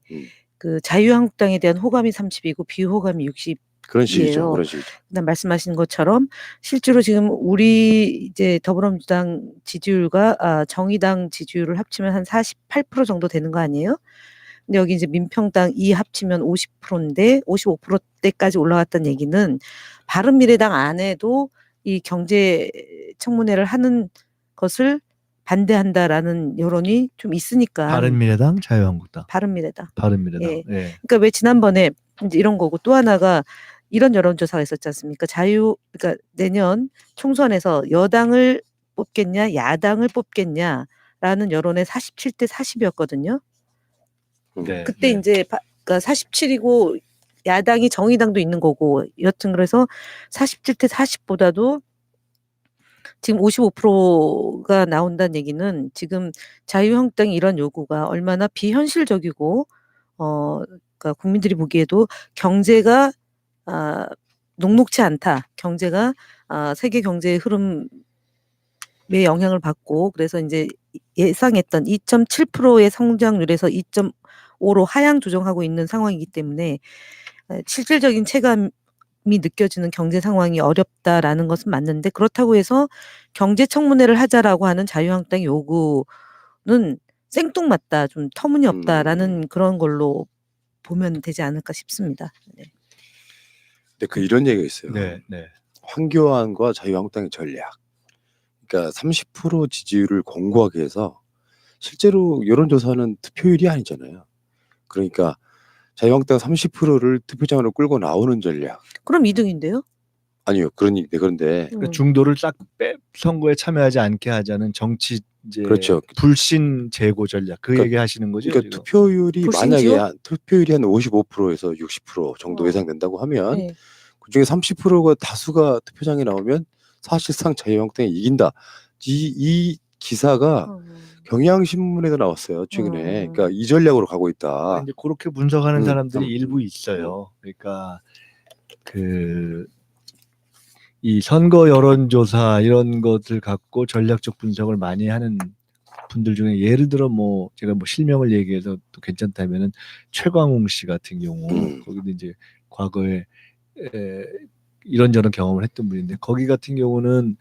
Speaker 5: 그 자유한국당에 대한 호감이 30이고 비호감이 60.
Speaker 3: 그런 식이죠. 그런 식이죠.
Speaker 5: 그다음 말씀하신 것처럼 실제로 지금 우리 이제 더불어민주당 지지율과 정의당 지지율을 합치면 한 48% 정도 되는 거 아니에요? 근데 여기 이제 민평당 합치면 50%인데 55%대까지 올라갔다는 얘기는 바른미래당 안에도 이 경제 청문회를 하는 것을 반대한다라는 여론이 좀 있으니까.
Speaker 4: 바른미래당, 자유한국당.
Speaker 5: 바른미래당.
Speaker 4: 예.
Speaker 5: 그러니까 왜 지난번에 이제 이런 거고 또 하나가 이런 여론조사가 있었지 않습니까? 그러니까 내년 총선에서 여당을 뽑겠냐, 야당을 뽑겠냐라는 여론의 47대 40이었거든요.
Speaker 4: 네.
Speaker 5: 그때 이제 그러니까 47이고 야당이 정의당도 있는 거고 여튼 그래서 47대 40보다도 지금 55%가 나온다는 얘기는 지금 자유한국당이 이런 요구가 얼마나 비현실적이고 그러니까 국민들이 보기에도 경제가 녹록치 않다. 경제가 세계 경제의 흐름에 영향을 받고 그래서 이제 예상했던 2.7%의 성장률에서 2.5로 하향 조정하고 있는 상황이기 때문에 실질적인 체감이 느껴지는 경제 상황이 어렵다라는 것은 맞는데 그렇다고 해서 경제청문회를 하자라고 하는 자유한국당의 요구는 생뚱맞다, 좀 터무니없다라는 그런 걸로 보면 되지 않을까 싶습니다. 네.
Speaker 3: 근데 이런 얘기가 있어요.
Speaker 4: 네.
Speaker 3: 황교안과 자유한국당의 전략. 그러니까 30% 지지율을 공고하게 해서 실제로 여론조사는 투표율이 아니잖아요. 그러니까 자유한국당 30%를 투표장으로 끌고 나오는 전략.
Speaker 5: 그럼 2등인데요?
Speaker 3: 아니요. 그런데
Speaker 4: 중도를 싹 선거에 참여하지 않게 하자는 정치 이제
Speaker 3: 그렇죠.
Speaker 4: 불신 제고 전략 얘기 하시는 거죠.
Speaker 3: 그러니까
Speaker 4: 지금?
Speaker 3: 투표율이
Speaker 5: 불신지요?
Speaker 3: 만약에 투표율이 한 55%에서 60% 정도 예상된다고 하면
Speaker 5: 네.
Speaker 3: 그중에 30%가 다수가 투표장에 나오면 사실상 자유한국당이 이긴다. 이 기사가 경향신문에도 나왔어요 최근에. 그러니까 이 전략으로 가고 있다.
Speaker 4: 이제 그렇게 분석하는 사람들이 일부 있어요. 그러니까 이 선거 여론조사 이런 것들 갖고 전략적 분석을 많이 하는 분들 중에 예를 들어 제가 실명을 얘기해서 또 괜찮다면은 최광웅 씨 같은 경우 거기도 이제 과거에 이런저런 경험을 했던 분인데 거기 같은 경우는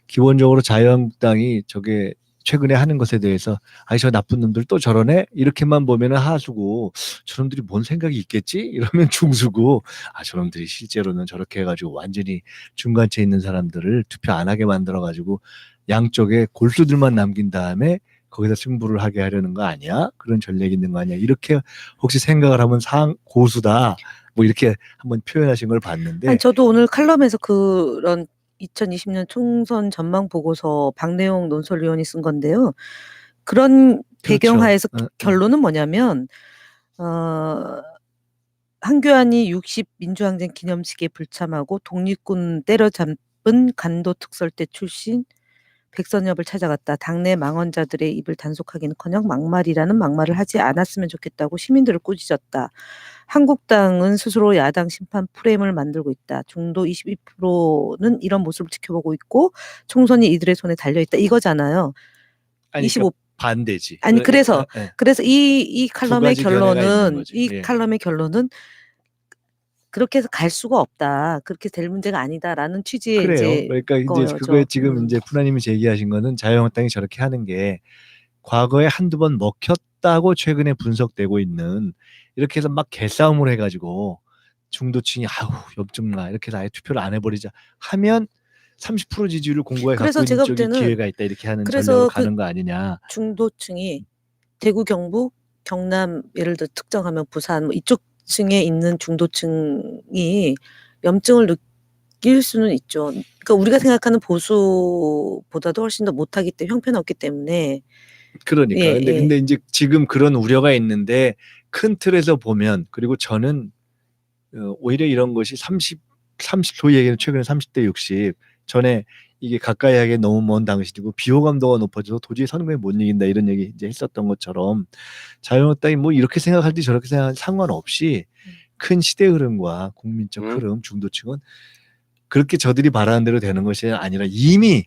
Speaker 4: 기본적으로 자유한국당이 저게 최근에 하는 것에 대해서 아이 저 나쁜 놈들 또 저러네 이렇게만 보면은 하수고 저놈들이 뭔 생각이 있겠지 이러면 중수고 아 저놈들이 실제로는 저렇게 해가지고 완전히 중간체 있는 사람들을 투표 안 하게 만들어가지고 양쪽에 골수들만 남긴 다음에 거기서 승부를 하게 하려는 거 아니야? 그런 전략이 있는 거 아니야? 이렇게 혹시 생각을 하면 고수다 뭐 이렇게 한번 표현하신 걸 봤는데
Speaker 5: 아니, 저도 오늘 칼럼에서 그런 2020년 총선 전망 보고서 박내용 논설위원이 쓴 건데요. 그런 배경하에서 결론은 뭐냐면 한교안이 60 민주항쟁 기념식에 불참하고 독립군 때려잡은 간도 특설대 출신 백선엽을 찾아갔다. 당내 망언자들의 입을 단속하기는커녕 막말이라는 막말을 하지 않았으면 좋겠다고 시민들을 꾸짖었다. 한국당은 스스로 야당 심판 프레임을 만들고 있다. 중도 22%는 이런 모습을 지켜보고 있고 총선이 이들의 손에 달려있다. 이거잖아요.
Speaker 4: 아니,
Speaker 5: 25
Speaker 4: 반대지.
Speaker 5: 아니 그래서
Speaker 4: 네.
Speaker 5: 그래서 이 칼럼의
Speaker 4: 두 가지 견해가 있는
Speaker 5: 결론은
Speaker 4: 거지.
Speaker 5: 이
Speaker 4: 예.
Speaker 5: 칼럼의 결론은 그렇게 해서 갈 수가 없다. 그렇게 될 문제가 아니다라는 취지의
Speaker 4: 그래요.
Speaker 5: 이제
Speaker 4: 그러니까 이제
Speaker 5: 거죠.
Speaker 4: 그거에 지금 이제 푸나님이 제기하신 거는 자유한국당이 저렇게 하는 게 과거에 한두 번 먹혔다고 최근에 분석되고 있는 이렇게 해서 막 개싸움을 해가지고 중도층이 아우 염증나 이렇게 해서 아예 투표를 안 해버리자 하면 30% 지지율을 공고에
Speaker 5: 그래서
Speaker 4: 갖고
Speaker 5: 제가
Speaker 4: 있는
Speaker 5: 볼
Speaker 4: 쪽이
Speaker 5: 때는
Speaker 4: 기회가 있다 이렇게 하는
Speaker 5: 그래서
Speaker 4: 전략으로
Speaker 5: 그
Speaker 4: 가는 거 아니냐.
Speaker 5: 중도층이 대구 경북 경남 예를 들어 특정하면 부산 뭐 이쪽 층에 있는 중도층이 염증을 느낄 수는 있죠. 그러니까 우리가 생각하는 보수보다도 훨씬 더 못하기 때문에 형편없기 때문에
Speaker 4: 그러니까
Speaker 5: 예,
Speaker 4: 근데 이제 지금 그런 우려가 있는데 큰 틀에서 보면 그리고 저는 오히려 이런 것이 30 소위 얘기는 최근에 30대 60 전에 이게 가까이 하기에 너무 먼 당시이고 비호감도가 높아져서 도저히 선거에 못 이긴다 이런 얘기 이제 했었던 것처럼 자유한국당이 뭐 이렇게 생각할지 저렇게 생각할지 상관없이 큰 시대 흐름과 국민적 흐름 중도층은 그렇게 저들이 바라는 대로 되는 것이 아니라 이미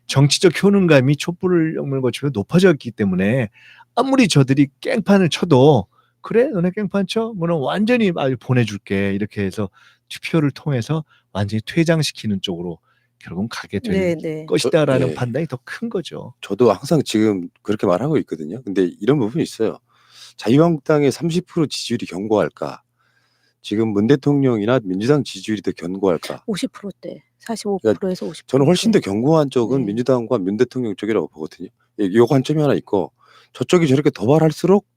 Speaker 4: 정치적 효능감이 촛불을 역물 거치고 높아졌기 때문에 아무리 저들이 깽판을 쳐도 그래 너네 깽판 쳐? 뭐는 완전히 아주 보내줄게 이렇게 해서 투표를 통해서 완전히 퇴장시키는 쪽으로 결국은 가게 될 것이다라는 판단이 더 큰 거죠.
Speaker 3: 저도 항상 지금 그렇게 말하고 있거든요. 근데 이런 부분이 있어요. 자유한국당의 30% 지지율이 견고할까? 지금 문 대통령이나 민주당 지지율이 더 견고할까?
Speaker 5: 50%대, 45%에서 50%.
Speaker 3: 저는 훨씬 더 견고한 쪽은
Speaker 5: 네.
Speaker 3: 민주당과 문 대통령 쪽이라고 보거든요. 이 관점이 하나 있고 저쪽이 저렇게 도발할수록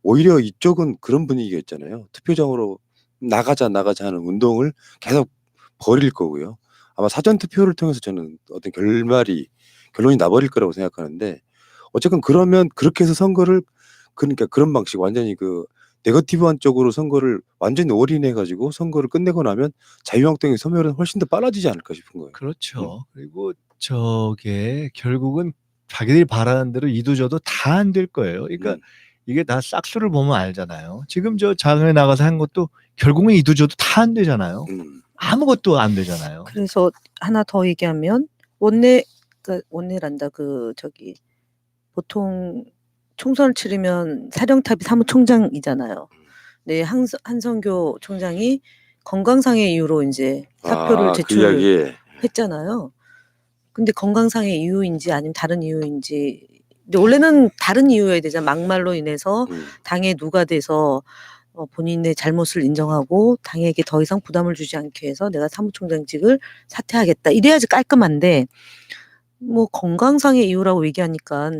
Speaker 3: 오히려 이쪽은 그런 분위기가 있잖아요. 투표장으로 나가자 하는 운동을 계속 벌일 거고요. 아마 사전 투표를 통해서 저는 어떤 결론이 나버릴 거라고 생각하는데 어쨌든 그러면 그렇게 해서 선거를 그러니까 그런 방식 완전히 그 네거티브한 쪽으로 선거를 완전히 올인해 가지고 선거를 끝내고 나면 자유한국당의 소멸은 훨씬 더 빨라지지 않을까 싶은 거예요.
Speaker 4: 그렇죠. 그리고 저게 결국은 자기들이 바라는 대로 이도저도 다 안 될 거예요. 그러니까 이게 다 싹수를 보면 알잖아요. 지금 저 장에 나가서 한 것도 결국은 이도저도 다 안 되잖아요. 아무것도 안 되잖아요.
Speaker 5: 그래서 하나 더 얘기하면 원내란다 보통 총선을 치르면 사령탑이 사무총장이잖아요. 네, 한성교 총장이 건강상의 이유로 이제 사표를 제출했잖아요. 근데 건강상의 이유인지 아니면 다른 이유인지 근데 원래는 다른 이유여야 되잖아. 막말로 인해서 당에 누가 돼서 본인의 잘못을 인정하고 당에게 더 이상 부담을 주지 않기 위해서 내가 사무총장직을 사퇴하겠다. 이래야지 깔끔한데 뭐 건강상의 이유라고 얘기하니까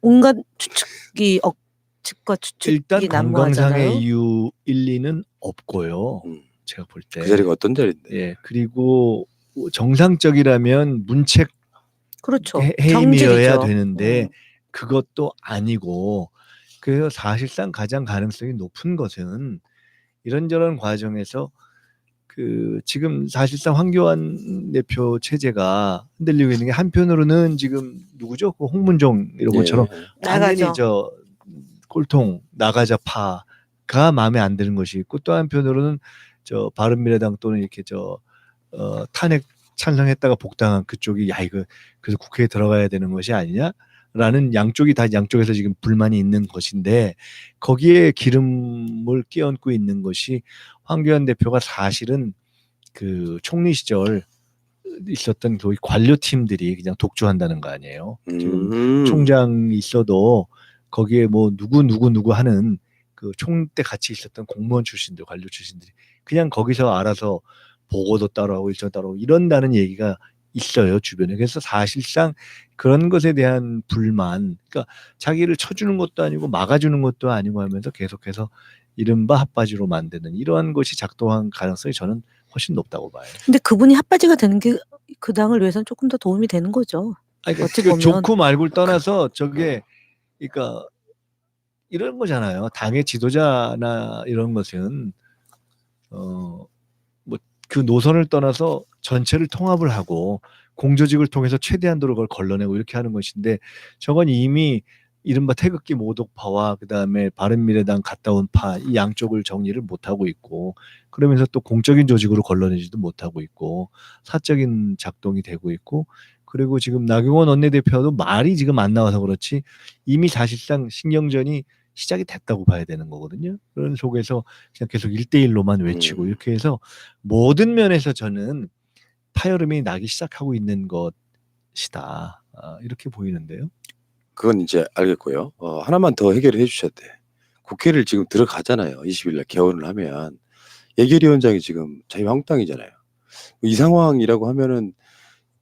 Speaker 5: 온갖 추측이 억측과 추측이
Speaker 4: 일단
Speaker 5: 난무하잖아요.
Speaker 4: 건강상의 이유 일리는 없고요. 제가 볼 때.
Speaker 3: 그 자리가 어떤 자리인데?
Speaker 4: 예. 그리고 정상적이라면 문책
Speaker 5: 그렇죠.
Speaker 4: 해임이어야 되는데 그것도 아니고 그래서 사실상 가장 가능성이 높은 것은 이런저런 과정에서 지금 사실상 황교안 대표 체제가 흔들리고 있는 게 한편으로는 지금 누구죠? 그 홍문종 이런 것처럼 완전히 저 꼴통 나가자파가 마음에 안 드는 것이 있고 또 한편으로는 저 바른미래당 또는 이렇게 탄핵 찬성했다가 복당한 그쪽이 야 이거 그래서 국회에 들어가야 되는 것이 아니냐라는 양쪽에서 지금 불만이 있는 것인데 거기에 기름을 끼얹고 있는 것이 황교안 대표가 사실은 그 총리 시절 있었던 거의 관료팀들이 그냥 독주한다는 거 아니에요. 지금
Speaker 3: 음.
Speaker 4: 총장이 있어도 거기에 뭐 누구 하는 그 총 때 같이 있었던 공무원 출신들, 관료 출신들이 그냥 거기서 알아서 보고도 따로하고 일정 따로하고 이런다는 얘기가 있어요, 주변에. 그래서 사실상 그런 것에 대한 불만, 그러니까 자기를 쳐주는 것도 아니고 막아주는 것도 아니고 하면서 계속해서 이른바 핫바지로 만드는 이러한 것이 작동한 가능성이 저는 훨씬 높다고 봐요.
Speaker 5: 근데 그분이 핫바지가 되는 게 그 당을 위해서는 조금 더 도움이 되는 거죠.
Speaker 4: 아니,
Speaker 5: 어찌
Speaker 4: 그
Speaker 5: 보면
Speaker 4: 좋고 말고를 떠나서 저게 그러니까 이런 거잖아요. 당의 지도자나 이런 것은 뭐 그 노선을 떠나서 전체를 통합을 하고 공조직을 통해서 최대한도로 그걸 걸러내고 이렇게 하는 것인데 저건 이미 이른바 태극기 모독파와 그다음에 바른미래당 갔다 온 파 이 양쪽을 정리를 못하고 있고 그러면서 또 공적인 조직으로 걸러내지도 못하고 있고 사적인 작동이 되고 있고 그리고 지금 나경원 원내대표도 말이 지금 안 나와서 그렇지 이미 사실상 신경전이 시작이 됐다고 봐야 되는 거거든요. 그런 속에서 그냥 계속 1대1로만 외치고 이렇게 해서 모든 면에서 저는 파열음이 나기 시작하고 있는 것이다. 이렇게 보이는데요.
Speaker 3: 그건 이제 알겠고요. 하나만 더 해결해 주셔야 돼. 국회를 지금 들어가잖아요. 20일 날 개원을 하면 예결위원장이 지금 자유한국당이잖아요. 이 상황이라고 하면은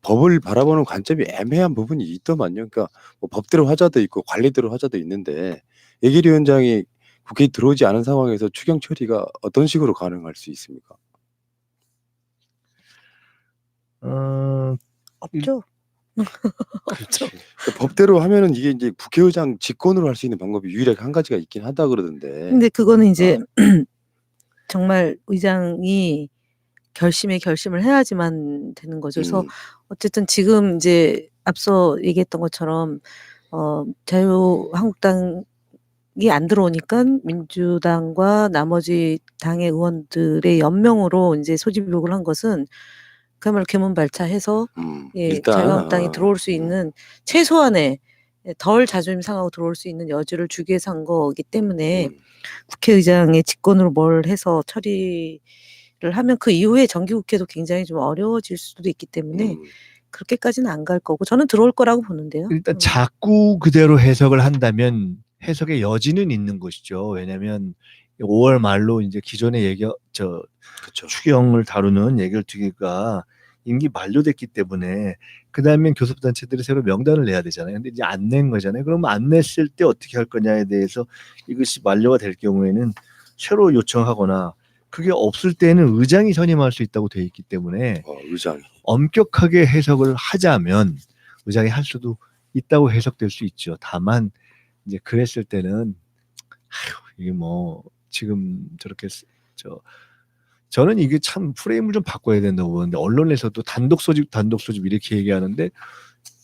Speaker 3: 법을 바라보는 관점이 애매한 부분이 있더만요. 그러니까 뭐 법대로 하자도 있고 관리대로 하자도 있는데 예결위원장이 국회에 들어오지 않은 상황에서 추경 처리가 어떤 식으로 가능할 수 있습니까?
Speaker 5: 없죠.
Speaker 3: 그렇죠. 그러니까 법대로 하면은 이게 이제 국회의장 직권으로 할 수 있는 방법이 유일하게 한 가지가 있긴 하다 그러던데.
Speaker 5: 근데 그거는 이제 정말 의장이 결심을 해야지만 되는 거죠. 그래서 어쨌든 지금 이제 앞서 얘기했던 것처럼 자유한국당이 안 들어오니까 민주당과 나머지 당의 의원들의 연명으로 이제 소집욕을 한 것은 그야말로 개문발차해서
Speaker 3: 일단
Speaker 5: 자유한국당이 들어올 수 있는 최소한의 덜 자존심 상하고 들어올 수 있는 여지를 주기 위해서 한 거기 때문에 국회의장의 직권으로 뭘 해서 처리를 하면 그 이후에 정기국회도 굉장히 좀 어려워질 수도 있기 때문에 그렇게까지는 안 갈 거고 저는 들어올 거라고 보는데요.
Speaker 4: 일단 자꾸 그대로 해석을 한다면 해석의 여지는 있는 것이죠. 왜냐하면 5월 말로 이제 기존의
Speaker 3: 그쵸.
Speaker 4: 추경을 다루는 예결특위가 임기 만료됐기 때문에 그 다음엔 교섭단체들이 새로 명단을 내야 되잖아요. 근데 이제 안 낸 거잖아요. 그러면 안 냈을 때 어떻게 할 거냐에 대해서 이것이 만료가 될 경우에는 새로 요청하거나 그게 없을 때는 의장이 선임할 수 있다고 돼 있기 때문에
Speaker 3: 의장이
Speaker 4: 엄격하게 해석을 하자면 의장이 할 수도 있다고 해석될 수 있죠. 다만 이제 그랬을 때는 이게 뭐 지금 저렇게 저는 이게 참 프레임을 좀 바꿔야 된다고 보는데 언론에서도 단독 소집 이렇게 얘기하는데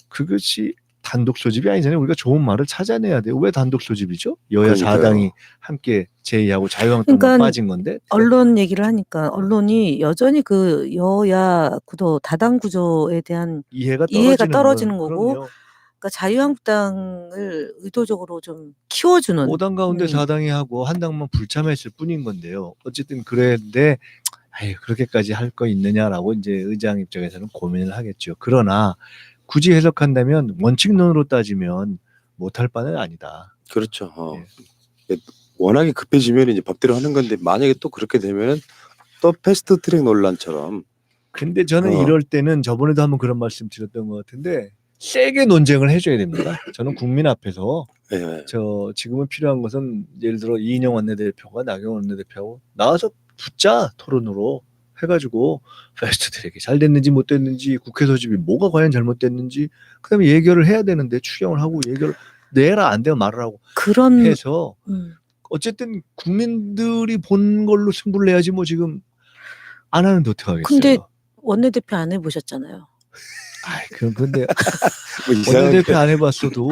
Speaker 4: 그것이 단독 소집이 아니잖아요. 우리가 좋은 말을 찾아내야 돼요. 왜 단독 소집이죠? 여야
Speaker 3: 그러니까요.
Speaker 4: 4당이 함께 제의하고 자유한국당만
Speaker 5: 그러니까
Speaker 4: 빠진 건데
Speaker 5: 언론 얘기를 하니까 언론이 여전히 그 여야 구도 다당 구조에 대한
Speaker 4: 이해가
Speaker 5: 떨어지는 거고
Speaker 4: 그럼요.
Speaker 5: 그러니까 자유한국당을 의도적으로 좀 키워주는
Speaker 4: 5당 가운데 4당이 하고 한 당만 불참했을 뿐인 건데요. 어쨌든 그랬는데 그렇게까지 할 거 있느냐라고 이제 의장 입장에서는 고민을 하겠죠. 그러나 굳이 해석한다면 원칙론으로 따지면 못할 바는 아니다.
Speaker 3: 그렇죠. 워낙에 급해지면 이제 법대로 하는 건데 만약에 또 그렇게 되면은 또 패스트트랙 논란처럼.
Speaker 4: 근데 저는 이럴 때는 저번에도 한번 그런 말씀 드렸던 것 같은데 세게 논쟁을 해줘야 됩니다. 저는 국민 앞에서 지금은 필요한 것은 예를 들어 이인영 원내대표가 나경원 원내대표하고 나와서 붙자 토론으로 해가지고 패스트트랙이 잘 됐는지 못 됐는지 국회 소집이 뭐가 과연 잘못됐는지 그다음에 예결을 해야 되는데 추경을 하고 예결을 내라 안 되면 말을 하고
Speaker 5: 그런
Speaker 4: 해서 어쨌든 국민들이 본 걸로 승부를 내야지 뭐 지금 안 하는데 어떡하겠어요.
Speaker 5: 근데 원내대표 안 해보셨잖아요.
Speaker 4: 근데 원내대표 안 해봤어도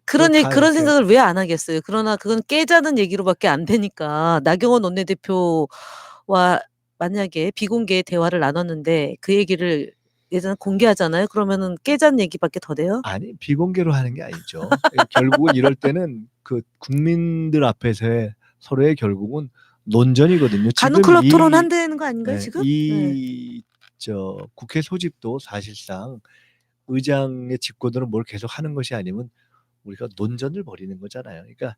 Speaker 5: 그런 생각을 왜 안 하겠어요. 그러나 그건 깨자는 얘기로밖에 안 되니까 나경원 원내대표와 만약에 비공개 대화를 나눴는데 그 얘기를 예전에 공개하잖아요. 그러면은 깨자는 얘기밖에 더 돼요?
Speaker 4: 아니 비공개로 하는 게 아니죠. 결국은 이럴 때는 그 국민들 앞에서의 서로의 결국은 논전이거든요.
Speaker 5: 가는 클럽 토론 한다는 거 아닌가요 지금?
Speaker 4: 이 국회 소집도 사실상 의장의 직권으로 뭘 계속 하는 것이 아니면 우리가 논전을 벌이는 거잖아요. 그러니까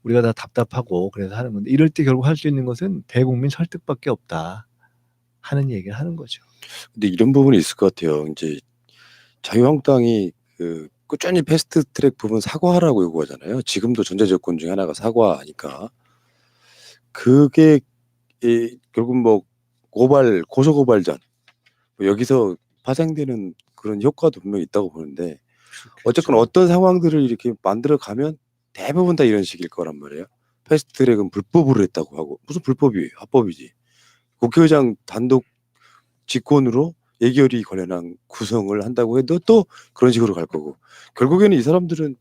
Speaker 4: 우리가 다 답답하고 그래서 하는 건데 이럴 때 결국 할 수 있는 것은 대국민 설득밖에 없다 하는 얘기를 하는 거죠.
Speaker 3: 근데 이런 부분이 있을 것 같아요. 이제 자유한국당이 그 꾸준히 패스트트랙 부분 사과하라고 요구하잖아요. 지금도 전제조건 중에 하나가 사과하니까 그게 결국 뭐 고소고발전 뭐 여기서 파생되는 그런 효과도 분명히 있다고 보는데 어쨌건 어떤 상황들을 이렇게 만들어 가면 대부분 다 이런 식일 거란 말이에요. 패스트트랙은 불법으로 했다고 하고 무슨 불법이에요? 합법이지. 국회의장 단독 직권으로 예결위 관련한 구성을 한다고 해도 또 그런 식으로 갈 거고 결국에는 이 사람들은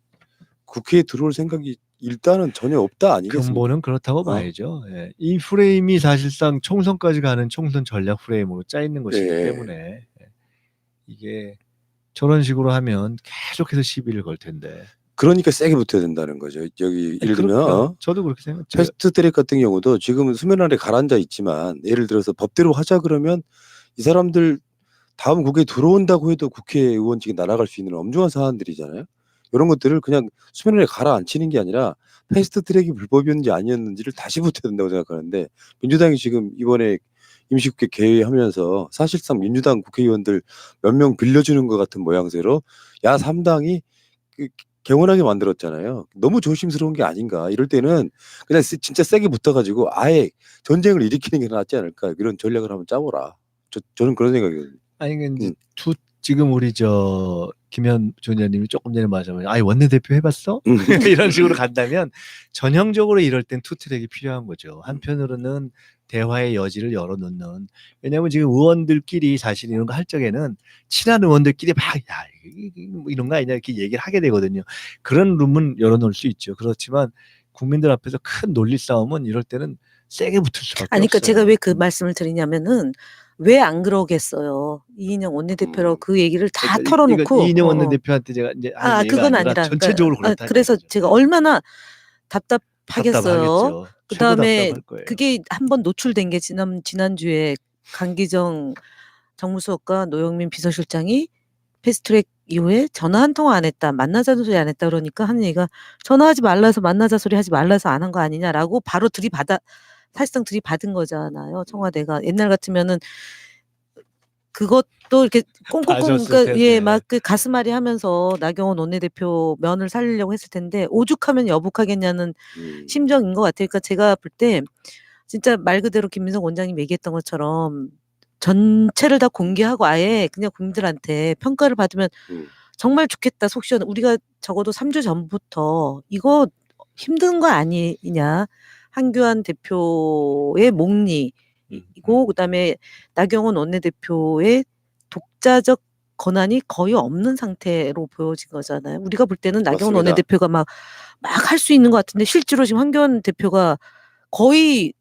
Speaker 3: 국회에 들어올 생각이 일단은 전혀 없다 아니겠습니까?
Speaker 4: 근본은 그렇다고 봐야죠. 예. 이 프레임이 사실상 총선까지 가는 총선 전략 프레임으로 짜 있는 것이기
Speaker 3: 예.
Speaker 4: 때문에 이게 저런 식으로 하면 계속해서 시비를 걸 텐데.
Speaker 3: 그러니까 세게 붙어야 된다는 거죠. 여기 예를 들면
Speaker 4: 그러니까 저도 그렇게 생각해요.
Speaker 3: 패스트트랙 같은 경우도 지금은 수면 아래 가라앉아 있지만 예를 들어서 법대로 하자 그러면 이 사람들 다음 국회에 들어온다고 해도 국회의원직이 날아갈 수 있는 엄중한 사안들이잖아요. 이런 것들을 그냥 수면 아래 가라앉히는 게 아니라 패스트트랙이 불법이었는지 아니었는지를 다시 붙여야 된다고 생각하는데 민주당이 지금 이번에 임시국회 개회하면서 사실상 민주당 국회의원들 몇 명 빌려주는 것 같은 모양새로 야 3당이 개원하게 만들었잖아요. 너무 조심스러운 게 아닌가. 이럴 때는 그냥 진짜 세게 붙어가지고 아예 전쟁을 일으키는 게 낫지 않을까. 이런 전략을 한번 짜보라. 저는 그런 생각이거든요.
Speaker 4: 아니 근데 지금 우리 김현 조원장님이 조금 전에 말하자면 아예 원내대표 해봤어? 이런 식으로 간다면 전형적으로 이럴 땐 투트랙이 필요한 거죠. 한편으로는 대화의 여지를 열어놓는. 왜냐하면 지금 의원들끼리 사실 이런 거 할 적에는 친한 의원들끼리 막 야, 이런 거 아니냐 이렇게 얘기를 하게 되거든요. 그런 룸은 열어놓을 수 있죠. 그렇지만 국민들 앞에서 큰 논리 싸움은 이럴 때는 세게 붙을 수밖에
Speaker 5: 아니 그러니까
Speaker 4: 없어요.
Speaker 5: 제가 왜 그 말씀을 드리냐면은 왜 안 그러겠어요. 이인영 원내대표로 그 얘기를 다
Speaker 4: 그러니까
Speaker 5: 털어놓고
Speaker 4: 이인영 원내대표한테 제가 이제 하는 얘기가
Speaker 5: 그건
Speaker 4: 아니라
Speaker 5: 아니라
Speaker 4: 전체적으로
Speaker 5: 그러니까,
Speaker 4: 그렇다.
Speaker 5: 그래서 제가 얼마나 답답하겠어요.
Speaker 4: 답답하겠죠.
Speaker 5: 그다음에
Speaker 4: 답답할 거예요.
Speaker 5: 그게 한번 노출된 게 지난주에 강기정 정무수석과 노영민 비서실장이 패스트트랙 이후에 전화 한 통화 안 했다, 만나자는 소리 안 했다 그러니까 하는 얘기가 전화하지 말라서 만나자 소리 하지 말라서 안 한 거 아니냐라고 바로 사실상 들이받은 거잖아요. 청와대가 옛날 같으면은 그것도 이렇게 꽁꽁꽁 그러니까 막 그 가슴앓이 하면서 나경원 원내대표 면을 살리려고 했을 텐데 오죽하면 여북하겠냐는 심정인 것 같아요. 그러니까 제가 볼 때 진짜 말 그대로 김민석 원장님 얘기했던 것처럼 전체를 다 공개하고 아예 그냥 국민들한테 평가를 받으면 정말 좋겠다 속 시원해. 우리가 적어도 3주 전부터 이거 힘든 거 아니냐. 한교안 대표의 목리이고 그다음에 나경원 원내대표의 독자적 권한이 거의 없는 상태로 보여진 거잖아요. 우리가 볼 때는 나경원
Speaker 3: 맞습니다.
Speaker 5: 원내대표가 막 할 수 있는 것 같은데 실제로 지금 한교안 대표가 거의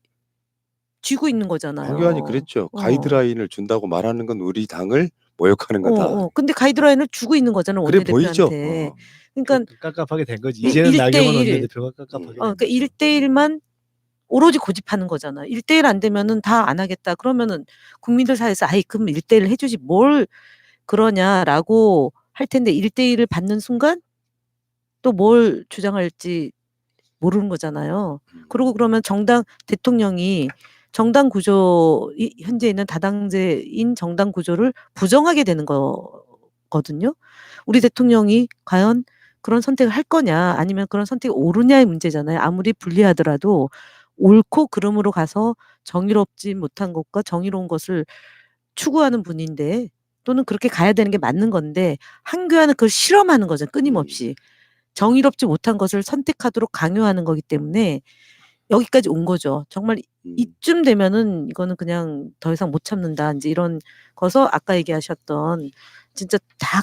Speaker 5: 쥐고 있는 거잖아요.
Speaker 3: 한교안이 그랬죠. 가이드라인을 준다고 말하는 건 우리 당을 모욕하는 거다.
Speaker 5: 근데 가이드라인을 주고 있는 거잖아요.
Speaker 3: 그래 보이죠.
Speaker 5: 원내대표한테. 그러니까
Speaker 4: 깝깝하게 된 거지. 이제는
Speaker 5: 1대1.
Speaker 4: 나경원 원내대표가 깝깝하게 된
Speaker 5: 그러니까
Speaker 4: 거죠.
Speaker 5: 1대1만 오로지 고집하는 거잖아. 1대1 안 되면은 다 안 하겠다. 그러면은 국민들 사이에서 아이 그럼 1대1 해주지 뭘 그러냐라고 할 텐데 1대1을 받는 순간 또 뭘 주장할지 모르는 거잖아요. 그리고 그러면 대통령이 정당 구조 현재 있는 다당제인 정당 구조를 부정하게 되는 거거든요. 우리 대통령이 과연 그런 선택을 할 거냐 아니면 그런 선택이 옳으냐의 문제잖아요. 아무리 불리하더라도 옳고 그름으로 가서 정의롭지 못한 것과 정의로운 것을 추구하는 분인데 또는 그렇게 가야 되는 게 맞는 건데 한교안은 그걸 실험하는 거죠. 끊임없이. 정의롭지 못한 것을 선택하도록 강요하는 거기 때문에 여기까지 온 거죠. 정말 이쯤 되면은 이거는 그냥 더 이상 못 참는다. 이제 이런 거서 아까 얘기하셨던 진짜 다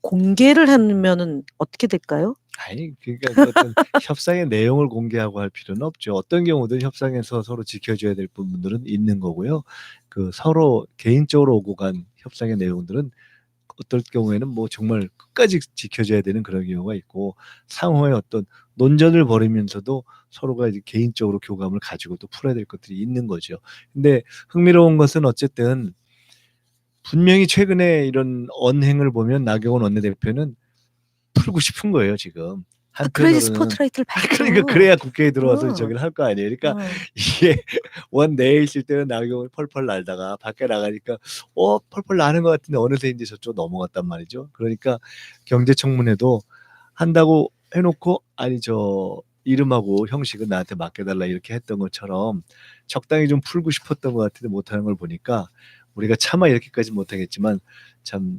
Speaker 5: 공개를 하면은 어떻게 될까요?
Speaker 4: 아니 그러니까 그 어떤 협상의 내용을 공개하고 할 필요는 없죠. 어떤 경우든 협상에서 서로 지켜줘야 될 부분들은 있는 거고요. 그 서로 개인적으로 오고 간 협상의 내용들은 어떨 경우에는 뭐 정말 끝까지 지켜줘야 되는 그런 경우가 있고 상호의 어떤 논전을 벌이면서도 서로가 이제 개인적으로 교감을 가지고 또 풀어야 될 것들이 있는 거죠. 근데 흥미로운 것은 어쨌든 분명히 최근에 이런 언행을 보면 나경원 원내대표는 풀고 싶은 거예요 지금.
Speaker 5: 그래야지
Speaker 4: 한편으로는
Speaker 5: 스포트라이트를 받죠.
Speaker 4: 그러니까 그래야 국회에 들어와서
Speaker 5: 어.
Speaker 4: 저기를 할 거 아니에요. 그러니까
Speaker 5: 어.
Speaker 4: 이게 원내에 있을 때는 나경원이 펄펄 날다가 밖에 나가니까 펄펄 나는 것 같은데 어느새 이제 저쪽 넘어갔단 말이죠. 그러니까 경제청문회도 한다고 해놓고 아니 저 이름하고 형식은 나한테 맡겨달라 이렇게 했던 것처럼 적당히 좀 풀고 싶었던 것 같은데 못하는 걸 보니까 우리가 차마 이렇게까지 못하겠지만 참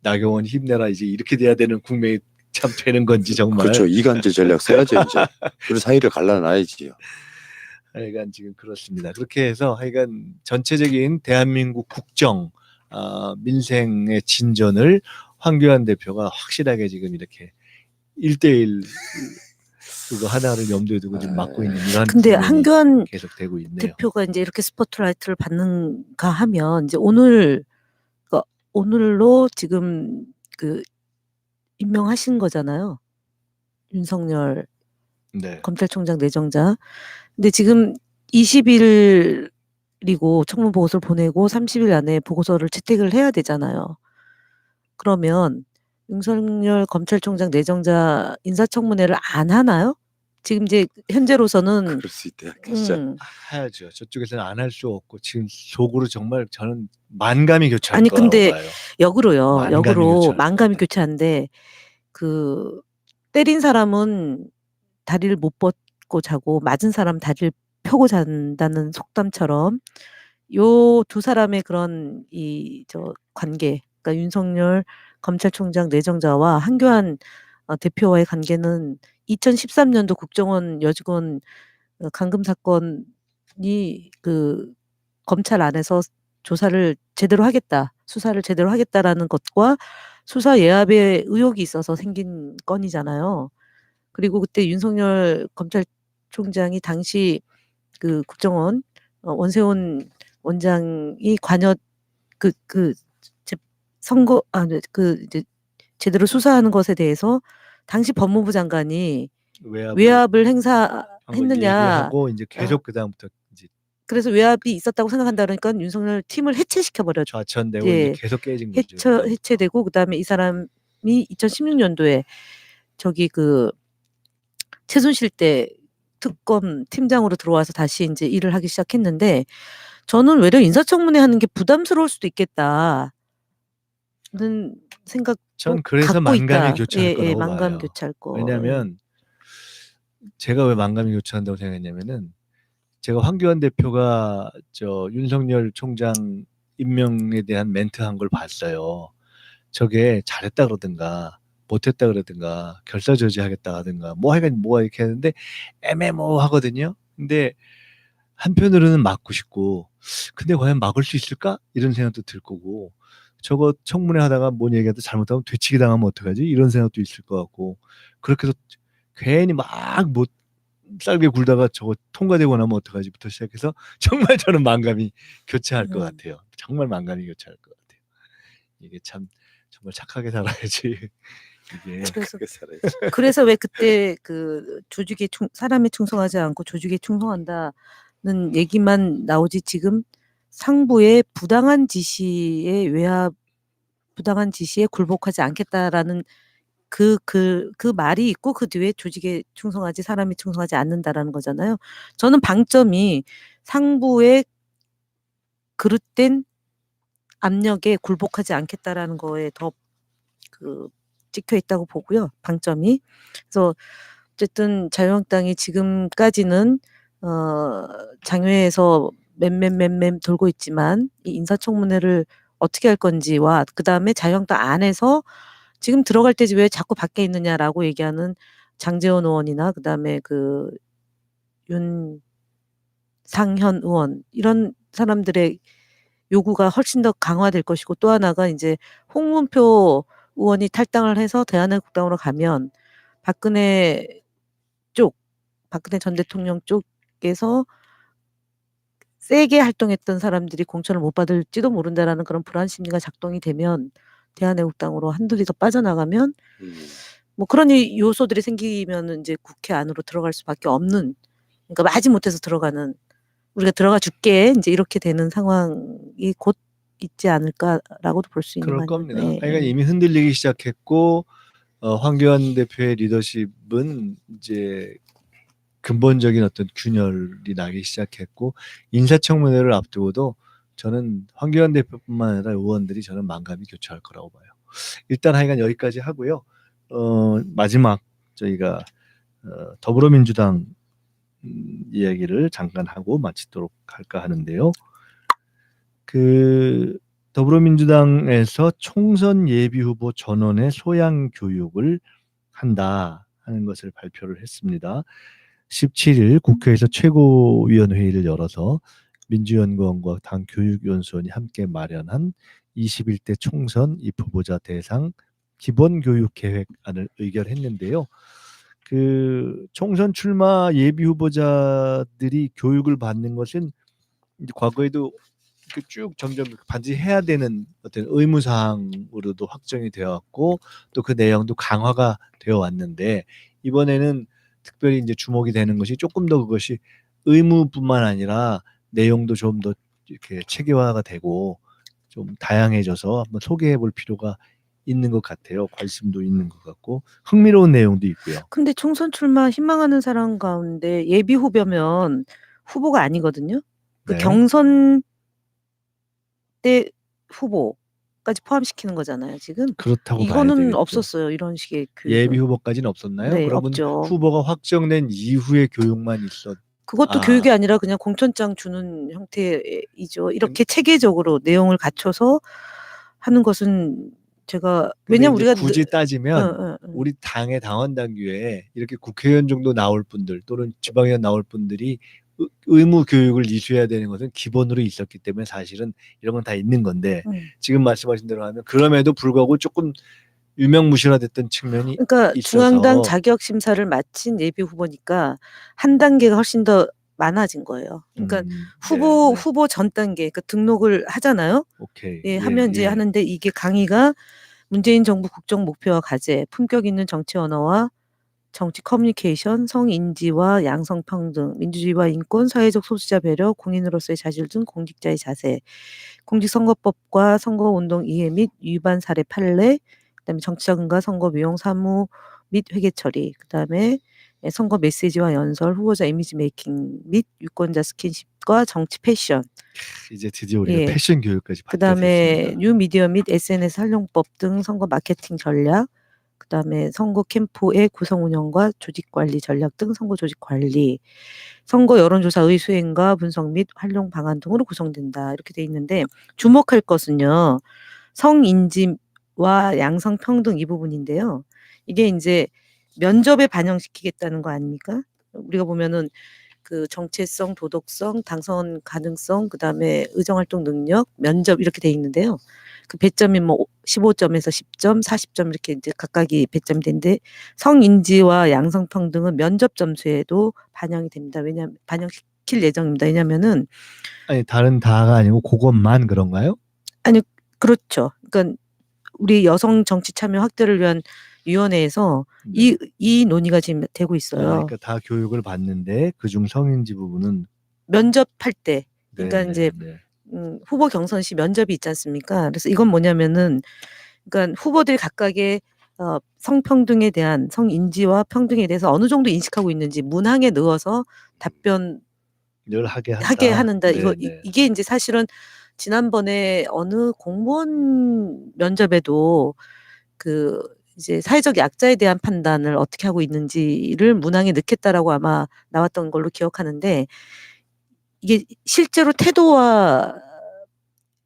Speaker 4: 나경원 힘내라 이제 이렇게 돼야 되는 국면이 참 되는 건지 정말.
Speaker 3: 그렇죠. 이간질 전략 써야죠 이제. 그 사이를 갈라놔야지요.
Speaker 4: 하여간 지금 그렇습니다. 그렇게 해서 하여간 전체적인 대한민국 국정 민생의 진전을 황교안 대표가 확실하게 지금 이렇게 1대1 그거 하나를 염두에 두고 지금 맡고 있는 이런
Speaker 5: 근데 한교안
Speaker 4: 계속되고 있네요.
Speaker 5: 대표가 이제 이렇게 스포트라이트를 받는가 하면 이제 오늘로 지금 그 임명하신 거잖아요. 윤석열
Speaker 4: 네.
Speaker 5: 검찰총장 내정자. 근데 지금 20일이고 청문 보고서를 보내고 30일 안에 보고서를 채택을 해야 되잖아요. 그러면 윤석열 검찰총장 내정자 인사청문회를 안 하나요? 지금 이제 현재로서는
Speaker 3: 그럴 수 있대요. 진짜.
Speaker 4: 해야죠. 저쪽에서는 안 할 수 없고 지금 속으로 정말 저는 만감이 교차할
Speaker 5: 아니,
Speaker 4: 거라고
Speaker 5: 근데
Speaker 4: 봐요.
Speaker 5: 역으로요.
Speaker 4: 만감이
Speaker 5: 역으로
Speaker 4: 교차할
Speaker 5: 만감이
Speaker 4: 것
Speaker 5: 교차한데 그 때린 사람은 다리를 못 뻗고 자고 맞은 사람 다리를 펴고 잔다는 속담처럼 요 두 사람의 그런 관계, 그러니까 윤석열 검찰총장 내정자와 한교안 대표와의 관계는 2013년도 국정원 여직원 감금 사건이 그 검찰 안에서 조사를 제대로 하겠다, 수사를 제대로 하겠다라는 것과 수사 예압에 의혹이 있어서 생긴 건이잖아요. 그리고 그때 윤석열 검찰총장이 당시 그 국정원 원세훈 원장이 관여 선거 이제 제대로 수사하는 것에 대해서 당시 법무부 장관이 외압을 행사했느냐.
Speaker 4: 하고 이제 계속 그다음부터 이제
Speaker 5: 그래서 외압이 있었다고 생각한다 그러니까 윤석열 팀을 해체시켜 버렸죠.
Speaker 4: 좌천되고
Speaker 5: 예.
Speaker 4: 이제 계속 깨진 거죠.
Speaker 5: 해체되고 그다음에 이 사람이 2016년도에 저기 그 최순실 때 특검 팀장으로 들어와서 다시 이제 일을 하기 시작했는데 저는 외려 인사청문회 하는 게 부담스러울 수도 있겠다는 생각.
Speaker 4: 전 그래서
Speaker 5: 갖고
Speaker 4: 만감이
Speaker 5: 있다.
Speaker 4: 교차할 거라고
Speaker 5: 만감
Speaker 4: 봐요.
Speaker 5: 교차할 거.
Speaker 4: 왜냐하면 제가 왜 만감이 교차한다고 생각했냐면은 제가 황교안 대표가 저 윤석열 총장 임명에 대한 멘트 한 걸 봤어요. 저게 잘했다 그러든가 못했다 그러든가 결사저지하겠다 하든가 뭐 하여간 뭐가 이렇게 하는데 애매모호하거든요. 근데 한편으로는 막고 싶고 근데 과연 막을 수 있을까? 이런 생각도 들 거고 저거 청문회 하다가 뭔 얘기하다 잘못하면 되치기 당하면 어떡하지? 이런 생각도 있을 것 같고 그렇게 해서 괜히 막 못 쌀게 굴다가 저거 통과되고 나면 어떡하지부터 시작해서 정말 저는 만감이 교차할 것 같아요. 정말 만감이 교차할 것 같아요. 이게 참 정말 착하게 살아야지. 이게
Speaker 5: 그래서 왜 그때 그 조직에 사람에 충성하지 않고 조직에 충성한다는 얘기만 나오지 지금 상부의 부당한 지시에 굴복하지 않겠다라는 그 말이 있고 그 뒤에 조직에 충성하지 사람이 충성하지 않는다라는 거잖아요. 저는 방점이 상부의 그릇된 압력에 굴복하지 않겠다라는 거에 더 찍혀 있다고 보고요. 방점이. 그래서 어쨌든 자유한국당이 지금까지는 장외에서 맴 돌고 있지만 이 인사청문회를 어떻게 할 건지와 그다음에 자유한국당 안에서 지금 들어갈 때 왜 자꾸 밖에 있느냐라고 얘기하는 장제원 의원이나 그다음에 그 윤상현 의원 이런 사람들의 요구가 훨씬 더 강화될 것이고 또 하나가 이제 홍문표 의원이 탈당을 해서 대한민국당으로 가면 박근혜 전 대통령 쪽에서 세게 활동했던 사람들이 공천을 못 받을지도 모른다라는 그런 불안 심리가 작동이 되면 대한민국당으로 한둘이 더 빠져나가면 뭐 그런 요소들이 생기면 이제 국회 안으로 들어갈 수밖에 없는, 그러니까 마지못해서 들어가는, 우리가 들어가 줄게 이제 이렇게 되는 상황이 곧 있지 않을까라고도 볼 수 있는
Speaker 4: 그럴
Speaker 5: 거
Speaker 4: 겁니다.
Speaker 5: 아니에요? 네.
Speaker 4: 그러니까 이미 흔들리기 시작했고 황교안 대표의 리더십은 이제 근본적인 어떤 균열이 나기 시작했고 인사청문회를 앞두고도 저는 황교안 대표뿐만 아니라 의원들이 저는 만감이 교차할 거라고 봐요. 일단 하여간 여기까지 하고요. 마지막 저희가 더불어민주당 이야기를 잠깐 하고 마치도록 할까 하는데요. 그 더불어민주당에서 총선 예비 후보 전원의 소양 교육을 한다 하는 것을 발표를 했습니다. 17일 국회에서 최고위원회의를 열어서 민주연구원과 당 교육연수원이 함께 마련한 21대 총선 입후보자 대상 기본교육계획안을 의결했는데요. 그 총선 출마 예비 후보자들이 교육을 받는 것은 과거에도 쭉 점점 반드시 해야 되는 어떤 의무사항으로도 확정이 되어 왔고 또 그 내용도 강화가 되어 왔는데 이번에는 특별히 이제 주목이 되는 것이 조금 더 그것이 의무뿐만 아니라 내용도 좀 더 이렇게 체계화가 되고 좀 다양해져서 한번 소개해 볼 필요가 있는 것 같아요. 관심도 있는 것 같고 흥미로운 내용도 있고요.
Speaker 5: 근데 총선 출마 희망하는 사람 가운데 예비 후보면 후보가 아니거든요. 그
Speaker 4: 네.
Speaker 5: 경선 때 후보까지 포함시키는 거잖아요. 지금
Speaker 4: 그렇다고 봐야
Speaker 5: 이거는
Speaker 4: 되겠죠.
Speaker 5: 없었어요. 이런 식의 교육.
Speaker 4: 예비 후보까지는 없었나요?
Speaker 5: 네,
Speaker 4: 그러면
Speaker 5: 없죠.
Speaker 4: 후보가 확정된 이후의 교육만 있었.
Speaker 5: 그것도 교육이 아니라 그냥 공천장 주는 형태이죠. 이렇게 체계적으로 내용을 갖춰서 하는 것은 제가 왜냐면
Speaker 4: 이제
Speaker 5: 우리가
Speaker 4: 굳이 따지면
Speaker 5: 응, 응, 응.
Speaker 4: 우리 당의 당원 당규에 이렇게 국회의원 정도 나올 분들 또는 지방의원 나올 분들이 의무 교육을 이수해야 되는 것은 기본으로 있었기 때문에 사실은 이런 건 다 있는 건데 지금 말씀하신 대로 하면 그럼에도 불구하고 조금 유명무실화됐던 측면이
Speaker 5: 그러니까
Speaker 4: 있어서
Speaker 5: 중앙당 자격 심사를 마친 예비 후보니까 한 단계가 훨씬 더 많아진 거예요. 그러니까 후보 전 단계, 그러니까 등록을 하잖아요.
Speaker 4: 오케이.
Speaker 5: 예, 하면 이제 하는데 이게 강의가 문재인 정부 국정 목표와 과제, 품격 있는 정치 언어와 정치 커뮤니케이션, 성인지와 양성평등, 민주주의와 인권, 사회적 소수자 배려, 공인으로서의 자질 등 공직자의 자세, 공직선거법과 선거운동 이해 및 위반 사례 판례, 그다음에 정치자금과 선거 비용 사무 및 회계 처리, 그다음에 선거 메시지와 연설, 후보자 이미지 메이킹 및 유권자 스킨십과 정치 패션.
Speaker 4: 이제 드디어 우리가
Speaker 5: 예.
Speaker 4: 패션 교육까지 받게
Speaker 5: 그다음에
Speaker 4: 됐습니다.
Speaker 5: 뉴미디어 및 SNS 활용법 등 선거 마케팅 전략, 그다음에 선거 캠프의 구성 운영과 조직 관리 전략 등 선거 조직 관리, 선거 여론조사의 수행과 분석 및 활용 방안 등으로 구성된다. 이렇게 돼 있는데 주목할 것은요. 성인지와 양성평등 이 부분인데요. 이게 이제 면접에 반영시키겠다는 거 아닙니까? 우리가 보면은 그 정체성, 도덕성, 당선 가능성, 그다음에 의정활동 능력, 면접 이렇게 돼 있는데요. 그 배점이 뭐 15점에서 10점, 40점 이렇게 이제 각각이 배점이 되는데 성인지와 양성평등은 면접 점수에도 반영이 됩니다. 왜냐하면 반영시킬 예정입니다. 왜냐하면은
Speaker 4: 아니 다른 다가 아니고 그것만 그런가요?
Speaker 5: 아니 그렇죠. 그러니까 우리 여성 정치 참여 확대를 위한 위원회에서 이 논의가 지금 되고 있어요.
Speaker 4: 그러니까 다 교육을 받는데 그중 성인지 부분은
Speaker 5: 면접할 때, 그러니까
Speaker 4: 네,
Speaker 5: 이제
Speaker 4: 네.
Speaker 5: 후보 경선 시 면접이 있지 않습니까? 그래서 이건 뭐냐면은, 그러니까 후보들이 각각의 성평등에 대한 성인지와 평등에 대해서 어느 정도 인식하고 있는지 문항에 넣어서 답변
Speaker 4: 늘 하게
Speaker 5: 하는다.
Speaker 4: 네,
Speaker 5: 이거
Speaker 4: 네.
Speaker 5: 이게 이제 사실은 지난번에 어느 공무원 면접에도 그 이제 사회적 약자에 대한 판단을 어떻게 하고 있는지를 문항에 넣겠다라고 아마 나왔던 걸로 기억하는데 이게 실제로 태도와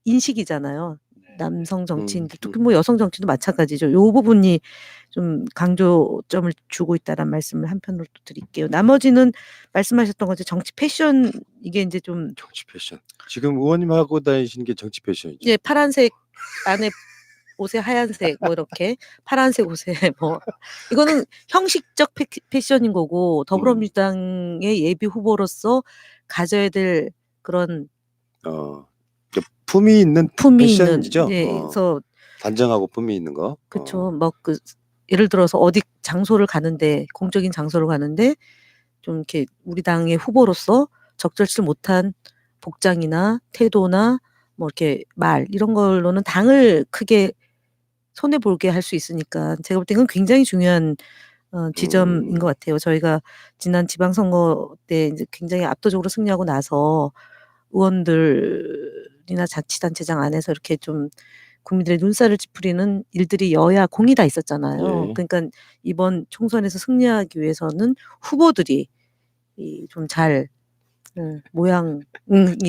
Speaker 5: 인식이잖아요. 남성 정치인들 특히 뭐 여성 정치도 마찬가지죠. 요 부분이 좀 강조점을 주고 있다는 말씀을 한편으로 또 드릴게요. 나머지는 말씀하셨던 것처럼 정치 패션 이게 이제 좀
Speaker 3: 정치 패션. 지금 의원님 하고 다니시는 게 정치 패션이죠.
Speaker 5: 예, 파란색 안에 옷에 하얀색 뭐 이렇게 파란색 옷에 뭐 이거는 형식적 패션인 거고 더불어민주당의 예비 후보로서 가져야 될 그런
Speaker 3: 품이 있는 패션이죠.
Speaker 5: 예, 그래서
Speaker 3: 단정하고 품이 있는 거.
Speaker 5: 그렇죠. 뭐 그 예를 들어서 어디 장소를 가는데 공적인 장소를 가는데 좀 이렇게 우리 당의 후보로서 적절치 못한 복장이나 태도나 뭐 이렇게 말 이런 걸로는 당을 크게 손해 보게 할 수 있으니까 제가 볼 때 이건 굉장히 중요한 지점인 것 같아요. 저희가 지난 지방선거 때 이제 굉장히 압도적으로 승리하고 나서 의원들이나 자치단체장 안에서 이렇게 좀 국민들의 눈살을 찌푸리는 일들이 여야 공이 다 있었잖아요.
Speaker 3: 예.
Speaker 5: 그러니까 이번 총선에서 승리하기 위해서는 후보들이 좀 잘 모양이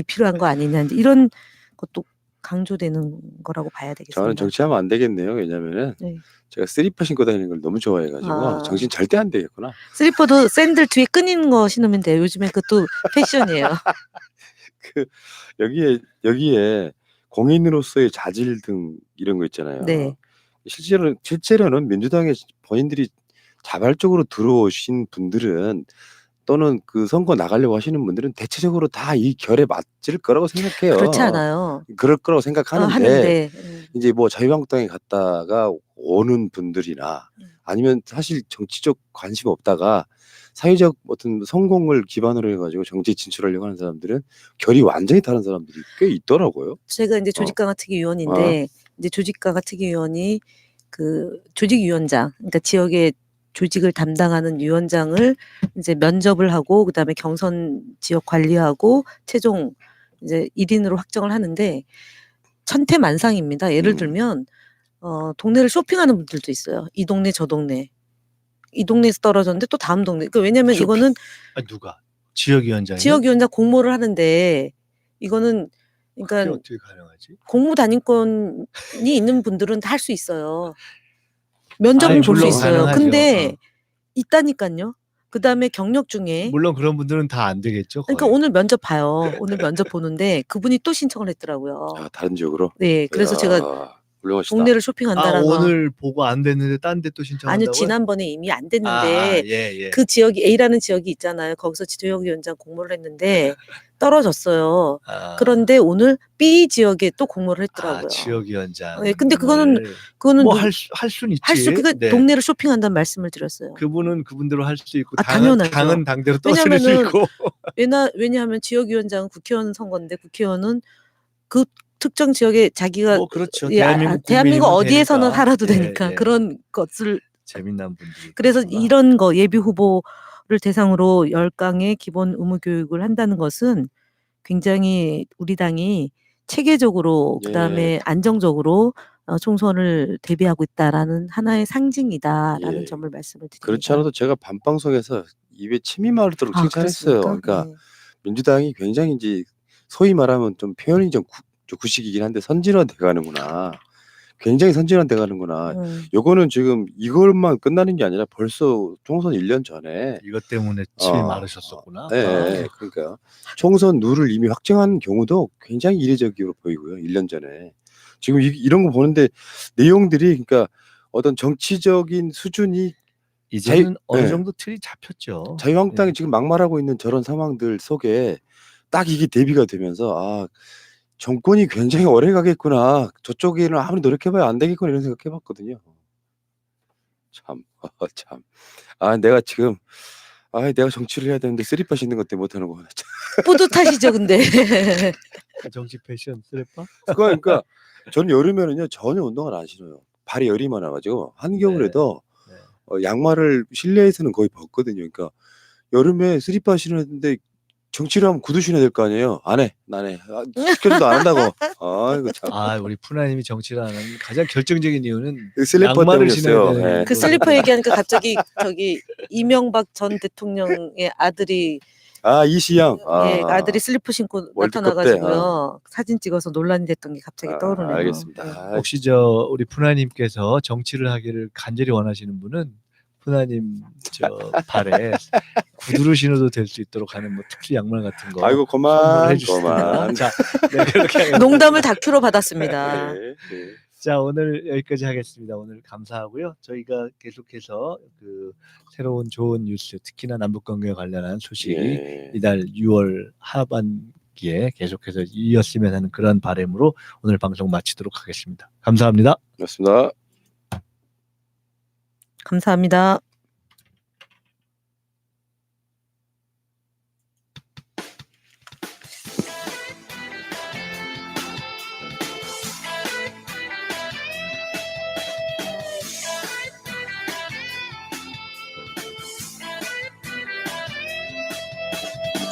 Speaker 5: 필요한 거 아니냐 이제 이런 것도 강조되는 거라고 봐야 되겠습니다.
Speaker 3: 저는 정치하면 안 되겠네요. 왜냐면은
Speaker 5: 네.
Speaker 3: 제가 슬리퍼 신고 다니는 걸 너무 좋아해가지고
Speaker 5: 아.
Speaker 3: 정신 절대 안 되겠구나.
Speaker 5: 슬리퍼도 샌들 뒤에 끈인 거 신으면 돼요. 요즘에 그것도 패션이에요.
Speaker 3: 그 여기에 공인으로서의 자질 등 이런 거 있잖아요.
Speaker 5: 네.
Speaker 3: 실제로는 민주당의 본인들이 자발적으로 들어오신 분들은 또는 그 선거 나가려고 하시는 분들은 대체적으로 다 이 결에 맞을 거라고 생각해요.
Speaker 5: 그렇지 않아요.
Speaker 3: 그럴 거라고 생각하는데
Speaker 5: 하는데
Speaker 3: 이제 뭐 자유한국당에 갔다가 오는 분들이나 아니면 사실 정치적 관심 없다가 사회적 어떤 성공을 기반으로 해가지고 정치에 진출하려고 하는 사람들은 결이 완전히 다른 사람들이 꽤 있더라고요.
Speaker 5: 제가 이제 조직강화 특위위원인데 이제 조직강화 특위위원이 그 조직위원장 그러니까 지역의 조직을 담당하는 위원장을 이제 면접을 하고 그다음에 경선 지역 관리하고 최종 이제 1인으로 확정을 하는데 천태만상입니다. 예를 들면 동네를 쇼핑하는 분들도 있어요. 이 동네 저 동네. 이 동네에서 떨어졌는데 또 다음 동네. 그러니까 왜냐면
Speaker 4: 쇼핑.
Speaker 5: 이거는
Speaker 4: 누가 지역위원장이
Speaker 5: 지역위원장 공모를 하는데 이거는 그러니까
Speaker 4: 어떻게 가능하지?
Speaker 5: 공무 단위권이 있는 분들은 다 할 수 있어요. 면접은
Speaker 4: 아니,
Speaker 5: 볼 수
Speaker 4: 물론
Speaker 5: 있어요.
Speaker 4: 가능하죠.
Speaker 5: 근데 있다니까요. 그다음에 경력 중에
Speaker 4: 물론 그런 분들은 다 안 되겠죠. 거의.
Speaker 5: 그러니까 오늘 면접 봐요. 오늘 면접 보는데 그분이 또 신청을 했더라고요.
Speaker 3: 아, 다른 지역으로.
Speaker 5: 네, 그래서
Speaker 3: 이야,
Speaker 5: 제가
Speaker 3: 훌륭하시다.
Speaker 5: 동네를
Speaker 4: 아,
Speaker 5: 쇼핑한다라는 거.
Speaker 4: 오늘 보고 안 됐는데 딴 데 또 신청한다고요?
Speaker 5: 아니요, 지난번에 이미 안 됐는데
Speaker 4: 예.
Speaker 5: 그 지역이 A라는 지역이 있잖아요. 거기서 지도위원장 공모를 했는데 떨어졌어요. 그런데 오늘 B 지역에 또 공모를 했더라고요.
Speaker 4: 지역위원장.
Speaker 5: 네, 근데 그거는
Speaker 4: 뭐할 수는 있지.
Speaker 5: 그러니까
Speaker 4: 네.
Speaker 5: 동네를 쇼핑한다는 말씀을 드렸어요.
Speaker 4: 그분은 그분대로 할 수 있고
Speaker 5: 아, 당연하죠.
Speaker 4: 당은 당대로 떨어뜨릴 수
Speaker 5: 왜냐면은
Speaker 4: 있고.
Speaker 5: 왜냐하면 지역위원장은 국회의원 선거인데 국회의원은 그 특정 지역에 자기가
Speaker 4: 뭐 그렇죠.
Speaker 5: 예,
Speaker 4: 대한민국
Speaker 5: 대한민국 어디에서는
Speaker 4: 되니까.
Speaker 5: 살아도
Speaker 4: 예,
Speaker 5: 되니까
Speaker 4: 예.
Speaker 5: 그런 것을
Speaker 4: 재미난 분들이.
Speaker 5: 그래서
Speaker 4: 있구나.
Speaker 5: 이런 거 예비 후보를 대상으로 10강의 기본 의무 교육을 한다는 것은 굉장히 우리 당이 체계적으로 그다음에
Speaker 3: 예.
Speaker 5: 안정적으로 총선을 대비하고 있다라는 하나의 상징이다라는
Speaker 3: 예.
Speaker 5: 점을 말씀을 드립니다.
Speaker 3: 그렇지 않아도 제가 밤방송에서 입에 침이 마르도록 칭찬했어요.
Speaker 5: 그렇습니까?
Speaker 3: 그러니까
Speaker 5: 네.
Speaker 3: 민주당이 굉장히 이제 소위 말하면 좀 표현이 좀 구식이긴 한데 선진화돼 가는구나. 굉장히 선진화돼 가는구나. 요거는 지금 이것만 끝나는 게 아니라 벌써 총선 1년 전에
Speaker 4: 이것 때문에 침이 마르셨었구나.
Speaker 3: 네, 그러니까 총선 룰을 이미 확정한 경우도 굉장히 이례적으로 보이고요. 1년 전에. 지금 이런 거 보는데 내용들이 그러니까 어떤 정치적인 수준이
Speaker 4: 이제는 어느
Speaker 3: 네.
Speaker 4: 정도 틀이 잡혔죠.
Speaker 3: 자유한국당이
Speaker 4: 예.
Speaker 3: 지금 막말하고 있는 저런 상황들 속에 딱 이게 대비가 되면서 정권이 굉장히 오래 가겠구나. 저쪽에는 아무리 노력해봐야 안 되겠구나 이런 생각해봤거든요. 참. 내가 지금 내가 정치를 해야 되는데 쓰리빠 신는 것 때문에 못하는구나.
Speaker 5: 뿌듯하시죠, 근데.
Speaker 4: 정치 패션 쓰레빠?
Speaker 3: 그러니까 저는 여름에는요 전혀 운동을 안 신어요. 발이 열이 많아가지고 한겨울에도 양말을 실내에서는 거의 벗거든요. 그러니까 여름에 쓰리빠 신었는데 정치를 하면 구두 신어야 될 거 아니에요. 안 해. 시켜도 안 한다고. 이거 참.
Speaker 4: 우리 푸나님이 정치를 하는 가장 결정적인 이유는
Speaker 3: 슬리퍼
Speaker 4: 양말을
Speaker 3: 때문이었어요.
Speaker 4: 신어야 되는
Speaker 3: 네.
Speaker 5: 그 슬리퍼 얘기하니까 갑자기 저기 이명박 전 대통령의 아들이
Speaker 3: 이시영.
Speaker 5: 예, 아들이 슬리퍼 신고
Speaker 3: 월드컵
Speaker 5: 나타나가지고요. 사진 찍어서 논란이 됐던 게 갑자기 떠오르네요.
Speaker 3: 알겠습니다.
Speaker 4: 혹시 우리 푸나님께서 정치를 하기를 간절히 원하시는 분은 푸나님 발에 구두를 신어도 될 수 있도록 하는 뭐 특수 양말 같은 거
Speaker 3: 아이고
Speaker 4: 선물을
Speaker 3: 그만.
Speaker 4: 해주시면 자, 그렇게 하겠습니다.
Speaker 5: 농담을 다큐로 받았습니다.
Speaker 3: 네.
Speaker 4: 자, 오늘 여기까지 하겠습니다. 오늘 감사하고요. 저희가 계속해서 그 새로운 좋은 뉴스, 특히나 남북관계에 관련한 소식이 이달 6월 하반기에 계속해서 이었으면 하는 그런 바람으로 오늘 방송 마치도록 하겠습니다. 감사합니다.
Speaker 3: 맞습니다.
Speaker 5: 감사합니다.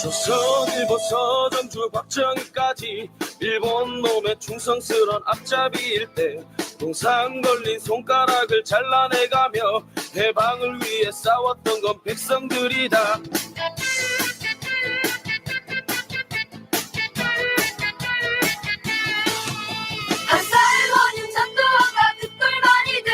Speaker 1: 조선일보서 전주 박정희까지 일본 놈의 충성스런 앞잡이일 때 동상 걸린 손가락을 잘라내가며 해방을 위해 싸웠던 건 백성들이다.
Speaker 2: 한살원인 전두환과 득돌머니들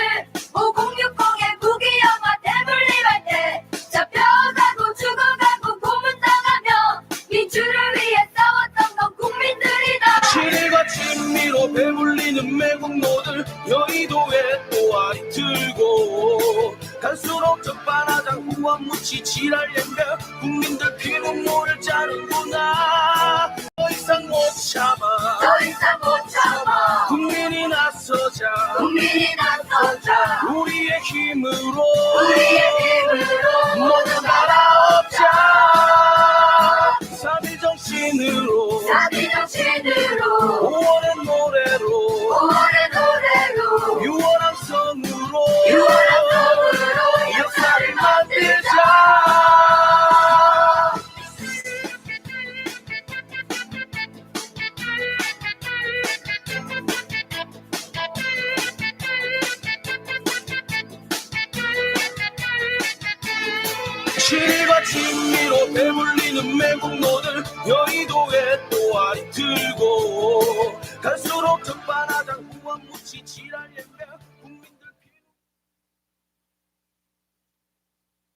Speaker 2: 5060의 무기영화 대물림할 때 잡혀가고 죽어가고 고문당하며 민주를 위해 싸웠던 건 국민들이다.
Speaker 1: 7일과 친미로 배불리는 매국노들 여의도에 또아리 들고 갈수록 적반하장 후원무치 지랄연병 국민들 피눈물을 짜는구나. 더 이상 못 참아
Speaker 2: 더 이상 못 참아
Speaker 1: 국민이 나서자
Speaker 2: 국민이 나서자
Speaker 1: 우리의 힘으로
Speaker 2: 모두
Speaker 1: 갈아엎자 3일 정신으로 5월의 노래로 6월 함성으로 역사를 만들자. 실과 진미로 배불리는 매국노들 여의도에 또아리 들고 갈수록 적반하장 후원무치 지랄 연병